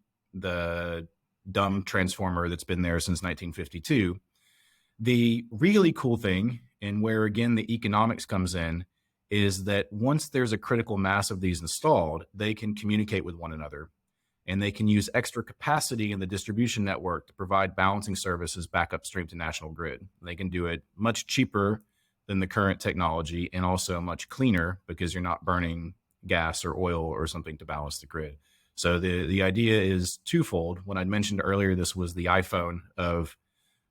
[SPEAKER 3] dumb transformer that's been there since 1952. The really cool thing, and where again the economics comes in, is that once there's a critical mass of these installed, they can communicate with one another and they can use extra capacity in the distribution network to provide balancing services back upstream to national grid. They can do it much cheaper than the current technology and also much cleaner because you're not burning gas or oil or something to balance the grid. So the idea is twofold. When I mentioned earlier, this was the iPhone of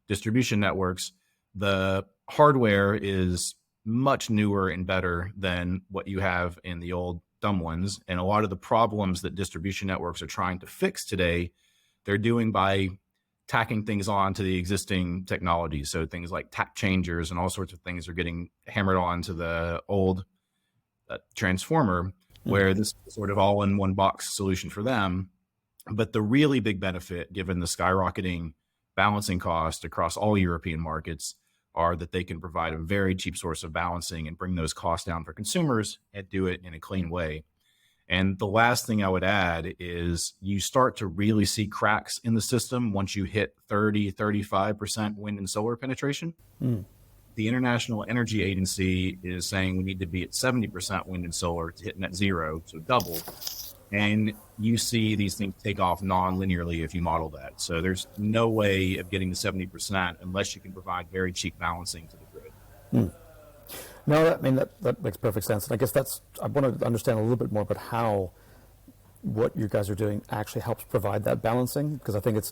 [SPEAKER 3] distribution networks. The hardware is much newer and better than what you have in the old dumb ones. And a lot of the problems that distribution networks are trying to fix today, they're doing by tacking things on to the existing technology. So things like tap changers and all sorts of things are getting hammered on to the old transformer, where this is sort of all in one box solution for them. But the really big benefit, given the skyrocketing balancing cost across all European markets, are that they can provide a very cheap source of balancing and bring those costs down for consumers and do it in a clean way. And the last thing I would add is you start to really see cracks in the system once you hit 30-35% wind and solar penetration. The International Energy Agency is saying we need to be at 70% wind and solar to hit net zero, so double. And you see these things take off non-linearly if you model that. So there's no way of getting to 70% unless you can provide very cheap balancing to the grid.
[SPEAKER 5] No, that makes perfect sense. And I guess I want to understand a little bit more about how what you guys are doing actually helps provide that balancing, because I think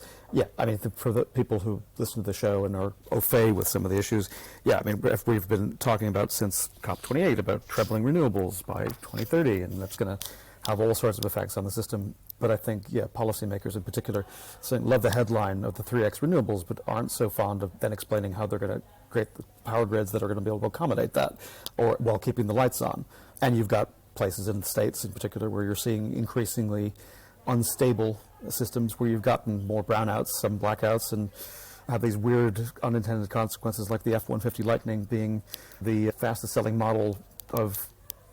[SPEAKER 5] for the people who listen to the show and are au fait with some of the issues, if we've been talking about since COP28 about trebling renewables by 2030, and that's going to have all sorts of effects on the system. But I think, policymakers in particular love the headline of the 3x renewables, but aren't so fond of then explaining how they're going to create the power grids that are going to be able to accommodate that, or while keeping the lights on. And you've got places in the States in particular where you're seeing increasingly unstable systems where you've gotten more brownouts, some blackouts, and have these weird unintended consequences like the F-150 Lightning being the fastest selling model of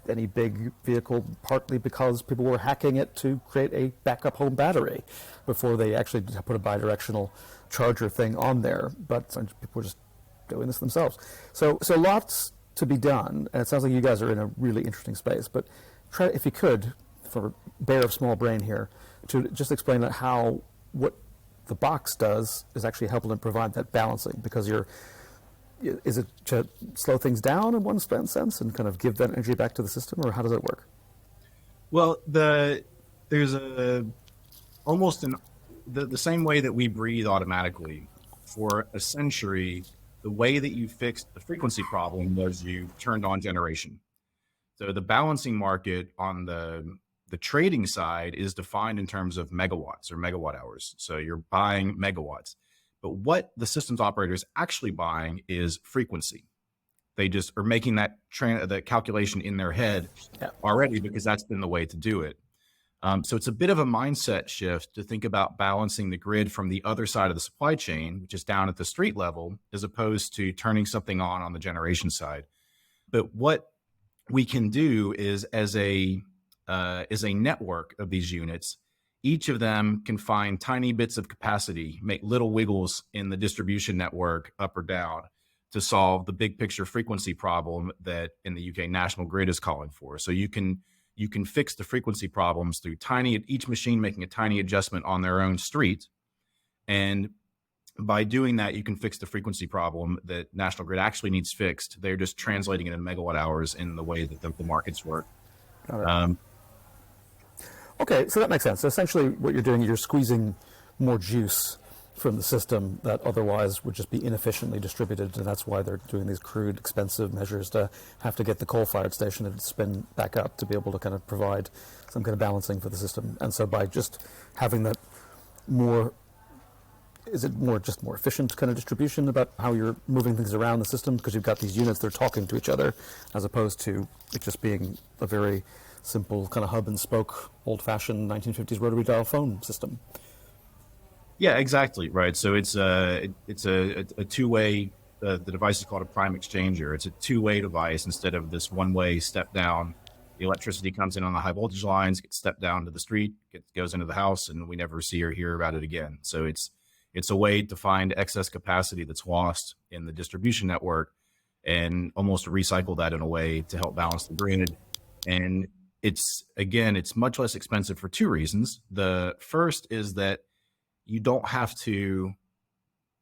[SPEAKER 5] any big vehicle, partly because people were hacking it to create a backup home battery before they actually put a bidirectional charger thing on there. But people were just doing this themselves. So lots to be done, and it sounds like you guys are in a really interesting space. But try, if you could, for bear of small brain here, to just explain that how what the box does is actually helping to provide that balancing, because you're is it to slow things down in one sense and kind of give that energy back to the system, or how does it work?
[SPEAKER 3] Well, there's the same way that we breathe automatically. For a century, the way that you fixed the frequency problem was you turned on generation. So the balancing market on the trading side is defined in terms of megawatts or megawatt hours. So you're buying megawatts. But what the systems operator is actually buying is frequency. They just are making that the calculation in their head already, because that's been the way to do it. So it's a bit of a mindset shift to think about balancing the grid from the other side of the supply chain, which is down at the street level, as opposed to turning something on the generation side. But what we can do is, as a network of these units, each of them can find tiny bits of capacity, make little wiggles in the distribution network up or down to solve the big picture frequency problem that in the UK National Grid is calling for. So you can fix the frequency problems through each machine making a tiny adjustment on their own street. And by doing that, you can fix the frequency problem that National Grid actually needs fixed. They're just translating it in megawatt hours in the way that the markets work.
[SPEAKER 5] Got it. Okay, so that makes sense. So essentially what you're doing, you're squeezing more juice from the system that otherwise would just be inefficiently distributed, and that's why they're doing these crude, expensive measures to have to get the coal-fired station to spin back up to be able to kind of provide some kind of balancing for the system. And so by just having that more, is it more efficient kind of distribution about how you're moving things around the system, because you've got these units that are talking to each other, as opposed to it just being a very simple kind of hub and spoke, old-fashioned 1950s rotary dial phone system.
[SPEAKER 3] Yeah, exactly. Right. So it's a two-way. The device is called a prime exchanger. It's a two-way device instead of this one-way step down. The electricity comes in on the high voltage lines, gets stepped down to the street, goes into the house, and we never see or hear about it again. So it's a way to find excess capacity that's lost in the distribution network and almost recycle that in a way to help balance the grid. And it's much less expensive for two reasons. The first is that you don't have to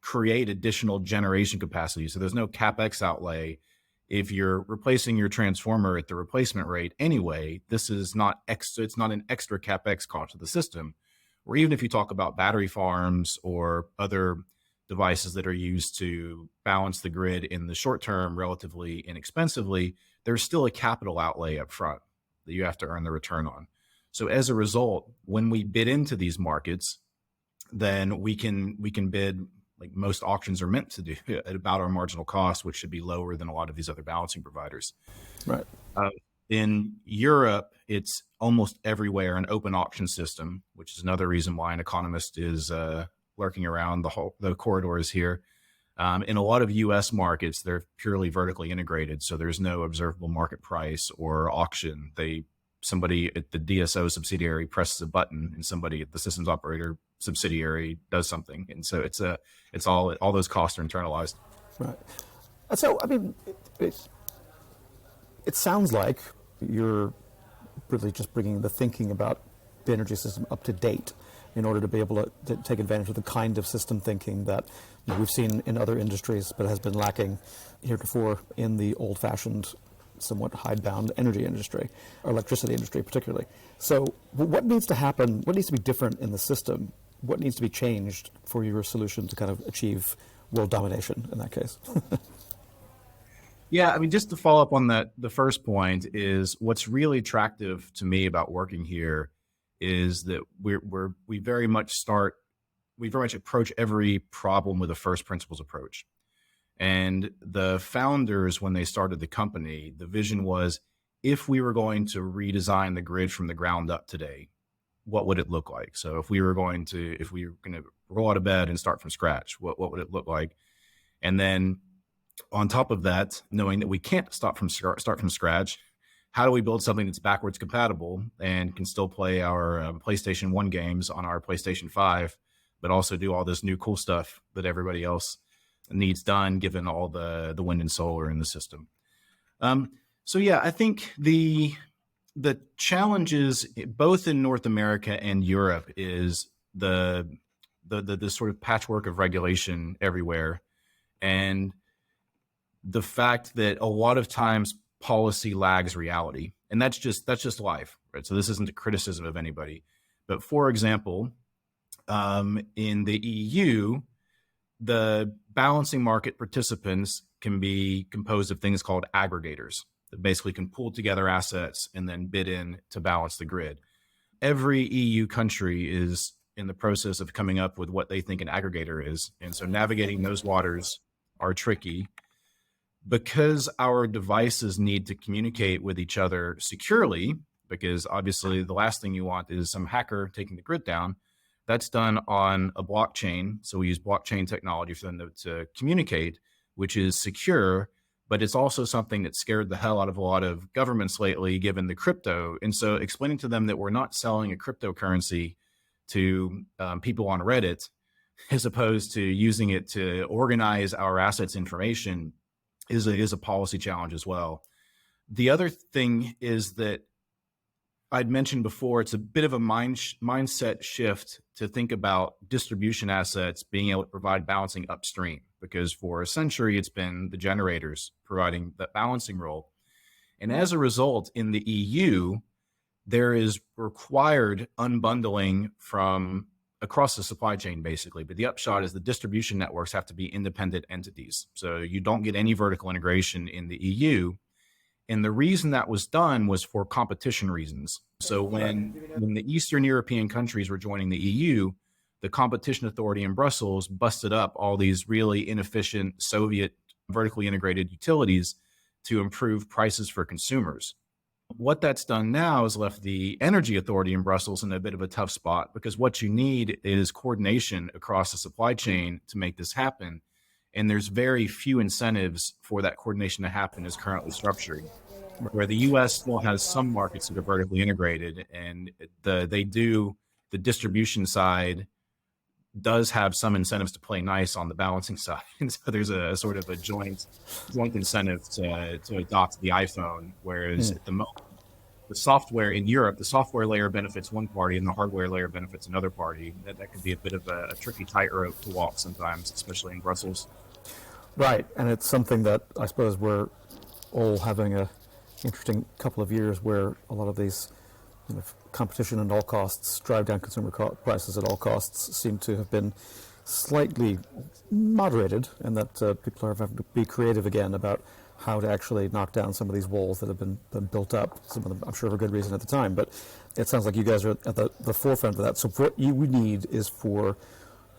[SPEAKER 3] create additional generation capacity. So there's no CapEx outlay. If you're replacing your transformer at the replacement rate anyway, this is not extra. It's not an extra CapEx cost to the system. Or even if you talk about battery farms or other devices that are used to balance the grid in the short term relatively inexpensively, there's still a capital outlay up front that you have to earn the return on. So as a result, when we bid into these markets, then we can bid, like most auctions are meant to do, at about our marginal cost, which should be lower than a lot of these other balancing providers.
[SPEAKER 5] Right.
[SPEAKER 3] In Europe, it's almost everywhere an open auction system, which is another reason why an economist is lurking around the corridors here. In a lot of U.S. markets, they're purely vertically integrated, so there's no observable market price or auction. Somebody at the DSO subsidiary presses a button, and somebody at the systems operator subsidiary does something, and so it's all those costs are internalized.
[SPEAKER 5] Right. So I mean, it sounds like you're really just bringing the thinking about the energy system up to date in order to be able to take advantage of the kind of system thinking that we've seen in other industries, but has been lacking heretofore in the old-fashioned, somewhat hidebound energy industry, or electricity industry particularly. So what needs to happen? What needs to be different in the system? What needs to be changed for your solution to kind of achieve world domination in that case?
[SPEAKER 3] Yeah, I mean, just to follow up on that, the first point is what's really attractive to me about working here is that we very much approach every problem with a first principles approach. And the founders, when they started the company, the vision was, if we were going to redesign the grid from the ground up today, what would it look like? So if we were going to roll out of bed and start from scratch, what would it look like? And then on top of that, knowing that we can't start from scratch, how do we build something that's backwards compatible and can still play our PlayStation 1 games on our PlayStation 5, but also do all this new cool stuff that everybody else needs done, given all the wind and solar in the system. So yeah, I think the challenges both in North America and Europe is the sort of patchwork of regulation everywhere. And the fact that a lot of times policy lags reality, and that's just life, right? So this isn't a criticism of anybody, but for example, in the EU, the balancing market participants can be composed of things called aggregators that basically can pull together assets and then bid in to balance the grid. Every EU country is in the process of coming up with what they think an aggregator is. And so navigating those waters are tricky because our devices need to communicate with each other securely, because obviously the last thing you want is some hacker taking the grid down. That's done on a blockchain. So we use blockchain technology for them to communicate, which is secure, but it's also something that scared the hell out of a lot of governments lately, given the crypto. And so explaining to them that we're not selling a cryptocurrency to people on Reddit, as opposed to using it to organize our assets information, is a policy challenge as well. The other thing is that I'd mentioned before, it's a bit of a mindset shift to think about distribution assets being able to provide balancing upstream, because for a century, it's been the generators providing that balancing role. And as a result, in the EU, there is required unbundling from across the supply chain, basically. But the upshot is the distribution networks have to be independent entities. So you don't get any vertical integration in the EU. And the reason that was done was for competition reasons. So when the Eastern European countries were joining the EU, the competition authority in Brussels busted up all these really inefficient Soviet vertically integrated utilities to improve prices for consumers. What that's done now is left the energy authority in Brussels in a bit of a tough spot, because what you need is coordination across the supply chain to make this happen. And there's very few incentives for that coordination to happen as currently structured, where the US still has some markets that are vertically integrated, and the distribution side does have some incentives to play nice on the balancing side. And so there's a sort of a joint incentive to adopt the iPhone, whereas at the moment, the software in Europe, the software layer benefits one party and the hardware layer benefits another party. That could be a bit of a tricky tightrope to walk sometimes, especially in Brussels.
[SPEAKER 5] Right, and it's something that I suppose we're all having a interesting couple of years where a lot of these competition at all costs, drive down consumer prices at all costs seem to have been slightly moderated, and that people are having to be creative again about how to actually knock down some of these walls that have been built up, some of them I'm sure for good reason at the time, but it sounds like you guys are at the forefront of that. So what you would need is for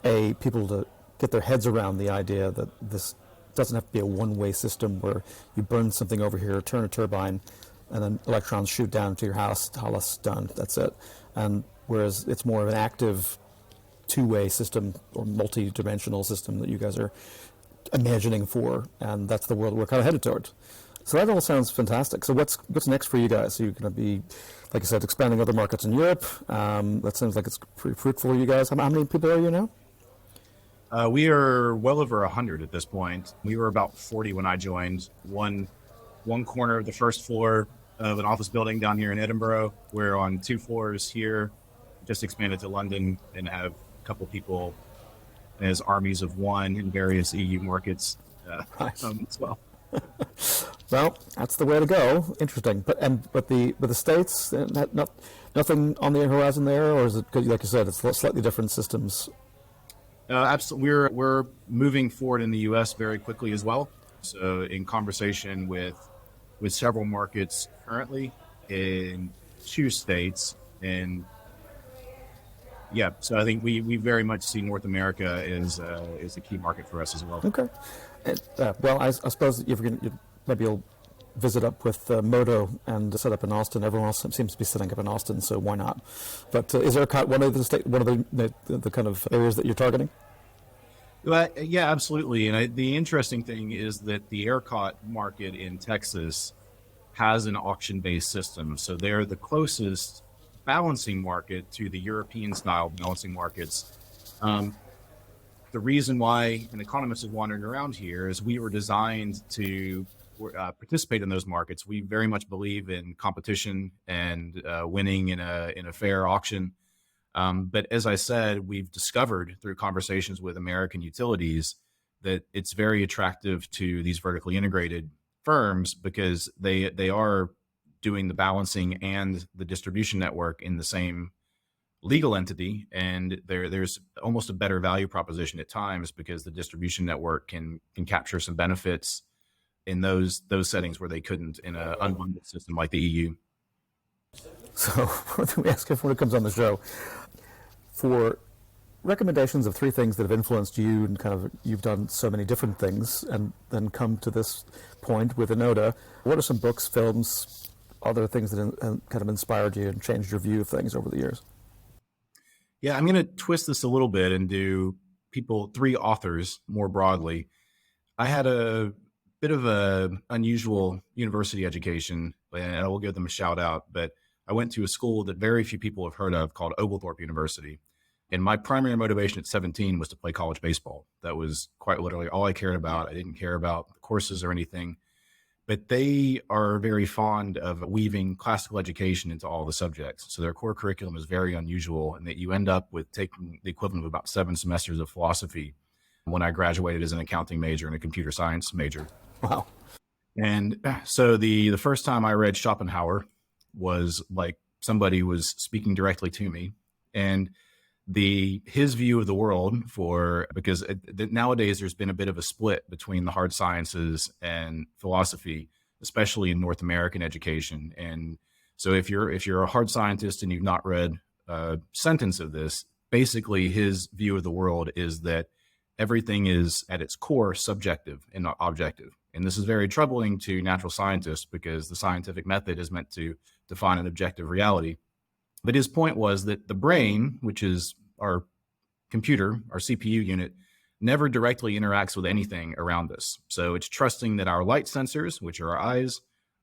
[SPEAKER 5] people to get their heads around the idea that this doesn't have to be a one-way system where you burn something over here, turn a turbine, and then electrons shoot down to your house, Hollis, done, that's it. And whereas it's more of an active two-way system or multi-dimensional system that you guys are imagining for, and that's the world we're kind of headed toward. So that all sounds fantastic. So what's next for you guys? So you're going to be, like I said, expanding other markets in Europe. That seems like it's pretty fruitful for you guys. How many people are you now?
[SPEAKER 3] We are well over 100 at this point. We were about 40 when I joined. One corner of the first floor of an office building down here in Edinburgh. We're on 2 floors here. Just expanded to London and have a couple people as armies of one in various EU markets as well.
[SPEAKER 5] Well, that's the way to go. Interesting. But the States, nothing on the horizon there, or is it, like you said, it's slightly different systems?
[SPEAKER 3] Absolutely. We're moving forward in the U.S. very quickly as well. So in conversation with several markets currently in 2 states, and yeah, so I think we very much see North America as a key market for us as well.
[SPEAKER 5] Okay. Well, I suppose maybe you'll visit up with Modo and set up in Austin. Everyone else seems to be setting up in Austin, so why not? But is there one of the kind of areas that you're targeting?
[SPEAKER 3] Well, yeah, absolutely. And the interesting thing is that the ERCOT market in Texas has an auction-based system. So they're the closest balancing market to the European-style balancing markets. The reason why an economist is wandering around here is we were designed to participate in those markets. We very much believe in competition and winning in a fair auction. But as I said, we've discovered through conversations with American utilities that it's very attractive to these vertically integrated firms because they are doing the balancing and the distribution network in the same legal entity, and there's almost a better value proposition at times because the distribution network can capture some benefits in those settings where they couldn't in an unbundled system like the EU.
[SPEAKER 5] So we ask everyone who comes on the show for recommendations of 3 things that have influenced you, and kind of you've done so many different things and then come to this point with Enoda. What are some books, films, other things that kind of inspired you and changed your view of things over the years?
[SPEAKER 3] Yeah, I'm going to twist this a little bit and do 3 authors more broadly. I had a bit of a unusual university education, and I will give them a shout out, but I went to a school that very few people have heard of called Oglethorpe University. And my primary motivation at 17 was to play college baseball. That was quite literally all I cared about. I didn't care about the courses or anything. But they are very fond of weaving classical education into all the subjects. So their core curriculum is very unusual, and that you end up with taking the equivalent of about 7 semesters of philosophy when I graduated as an accounting major and a computer science major.
[SPEAKER 5] Wow.
[SPEAKER 3] And so the first time I read Schopenhauer was like somebody was speaking directly to me. And his view of the world because nowadays there's been a bit of a split between the hard sciences and philosophy, especially in North American education. And so if you're a hard scientist and you've not read a sentence of this, basically his view of the world is that everything is at its core subjective and not objective. And this is very troubling to natural scientists because the scientific method is meant to define an objective reality. But his point was that the brain, which is our computer, our CPU unit, never directly interacts with anything around us. So it's trusting that our light sensors, which are our eyes,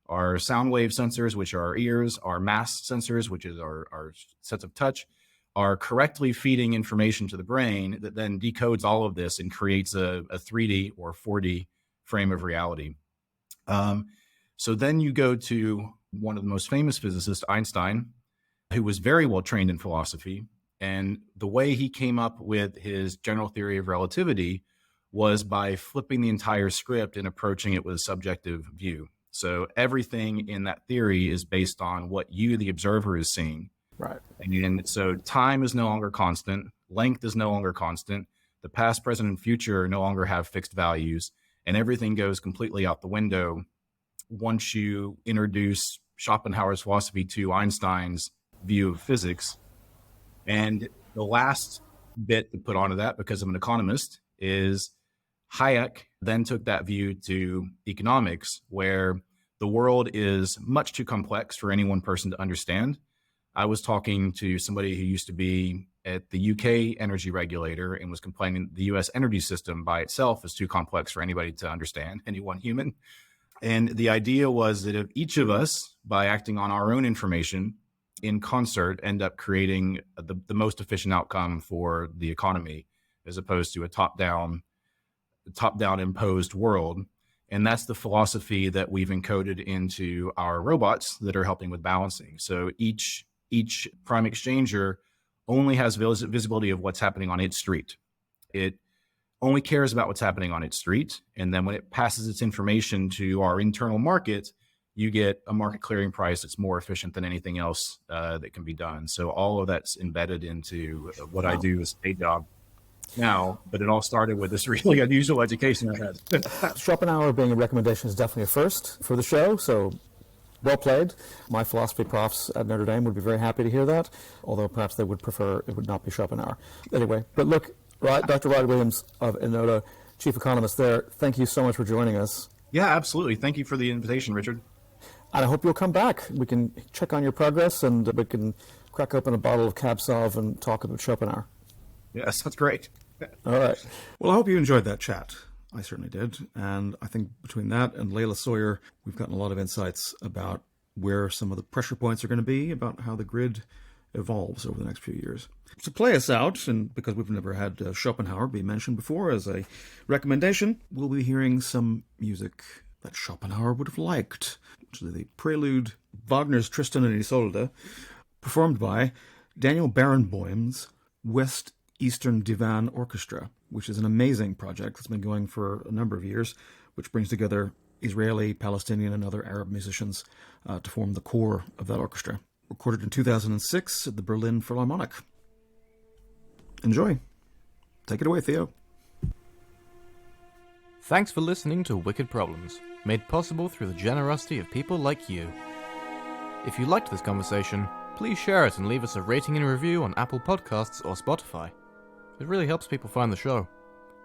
[SPEAKER 3] our sound wave sensors, which are our ears, our mass sensors, which is our sense of touch, are correctly feeding information to the brain that then decodes all of this and creates a 3D or 4D frame of reality. So then you go to one of the most famous physicists, Einstein, who was very well trained in philosophy. And the way he came up with his general theory of relativity was by flipping the entire script and approaching it with a subjective view. So everything in that theory is based on what you, the observer, is seeing.
[SPEAKER 5] Right.
[SPEAKER 3] And so time is no longer constant. Length is no longer constant. The past, present, and future no longer have fixed values. And everything goes completely out the window once you introduce Schopenhauer's philosophy to Einstein's view of physics. And the last bit to put onto that, because I'm an economist, is Hayek then took that view to economics, where the world is much too complex for any one person to understand. I was talking to somebody who used to be at the UK energy regulator and was complaining the US energy system by itself is too complex for anybody to understand, any one human. And the idea was that if each of us, by acting on our own information in concert, end up creating the most efficient outcome for the economy, as opposed to a top-down imposed world. And that's the philosophy that we've encoded into our robots that are helping with balancing. So each prime exchanger only has visibility of what's happening on its street. It only cares about what's happening on its street. And then when it passes its information to our internal market, you get a market clearing price that's more efficient than anything else that can be done. So all of that's embedded into what I do as a day job now, but it all started with this really unusual education I had.
[SPEAKER 5] Schopenhauer being a recommendation is definitely a first for the show, so well played. My philosophy profs at Notre Dame would be very happy to hear that, although perhaps they would prefer it would not be Schopenhauer. Anyway, but look, Dr. Rod Williams of Enoda, chief economist there, thank you so much for joining us.
[SPEAKER 3] Yeah, absolutely. Thank you for the invitation, Richard.
[SPEAKER 5] And I hope you'll come back. We can check on your progress, and we can crack open a bottle of Cab Sauv and talk about Schopenhauer.
[SPEAKER 3] Yes, that's great.
[SPEAKER 5] All right.
[SPEAKER 2] Well, I hope you enjoyed that chat. I certainly did. And I think between that and Layla Sawyer, we've gotten a lot of insights about where some of the pressure points are going to be, about how the grid evolves over the next few years. To play us out, and because we've never had Schopenhauer be mentioned before as a recommendation, we'll be hearing some music that Schopenhauer would have liked, which is the prelude, Wagner's Tristan and Isolde, performed by Daniel Barenboim's West Eastern Divan Orchestra, which is an amazing project that's been going for a number of years, which brings together Israeli, Palestinian, and other Arab musicians to form the core of that orchestra. Recorded in 2006 at the Berlin Philharmonic. Enjoy. Take it away, Theo.
[SPEAKER 4] Thanks for listening to Wicked Problems, made possible through the generosity of people like you. If you liked this conversation, please share it and leave us a rating and review on Apple Podcasts or Spotify. It really helps people find the show.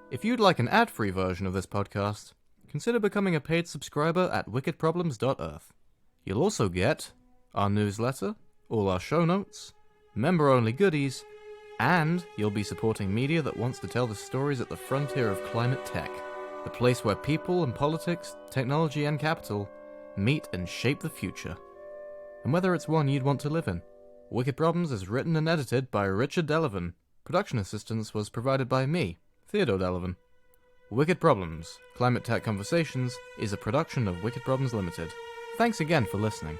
[SPEAKER 4] If you'd like an ad-free version of this podcast, consider becoming a paid subscriber at wickedproblems.earth. You'll also get our newsletter, all our show notes, member-only goodies, and you'll be supporting media that wants to tell the stories at the frontier of climate tech, the place where people and politics, technology and capital meet and shape the future. And whether it's one you'd want to live in. Wicked Problems is written and edited by Richard Delavan. Production assistance was provided by me, Theodore Delavan. Wicked Problems, Climate Tech Conversations, is a production of Wicked Problems Limited. Thanks again for listening.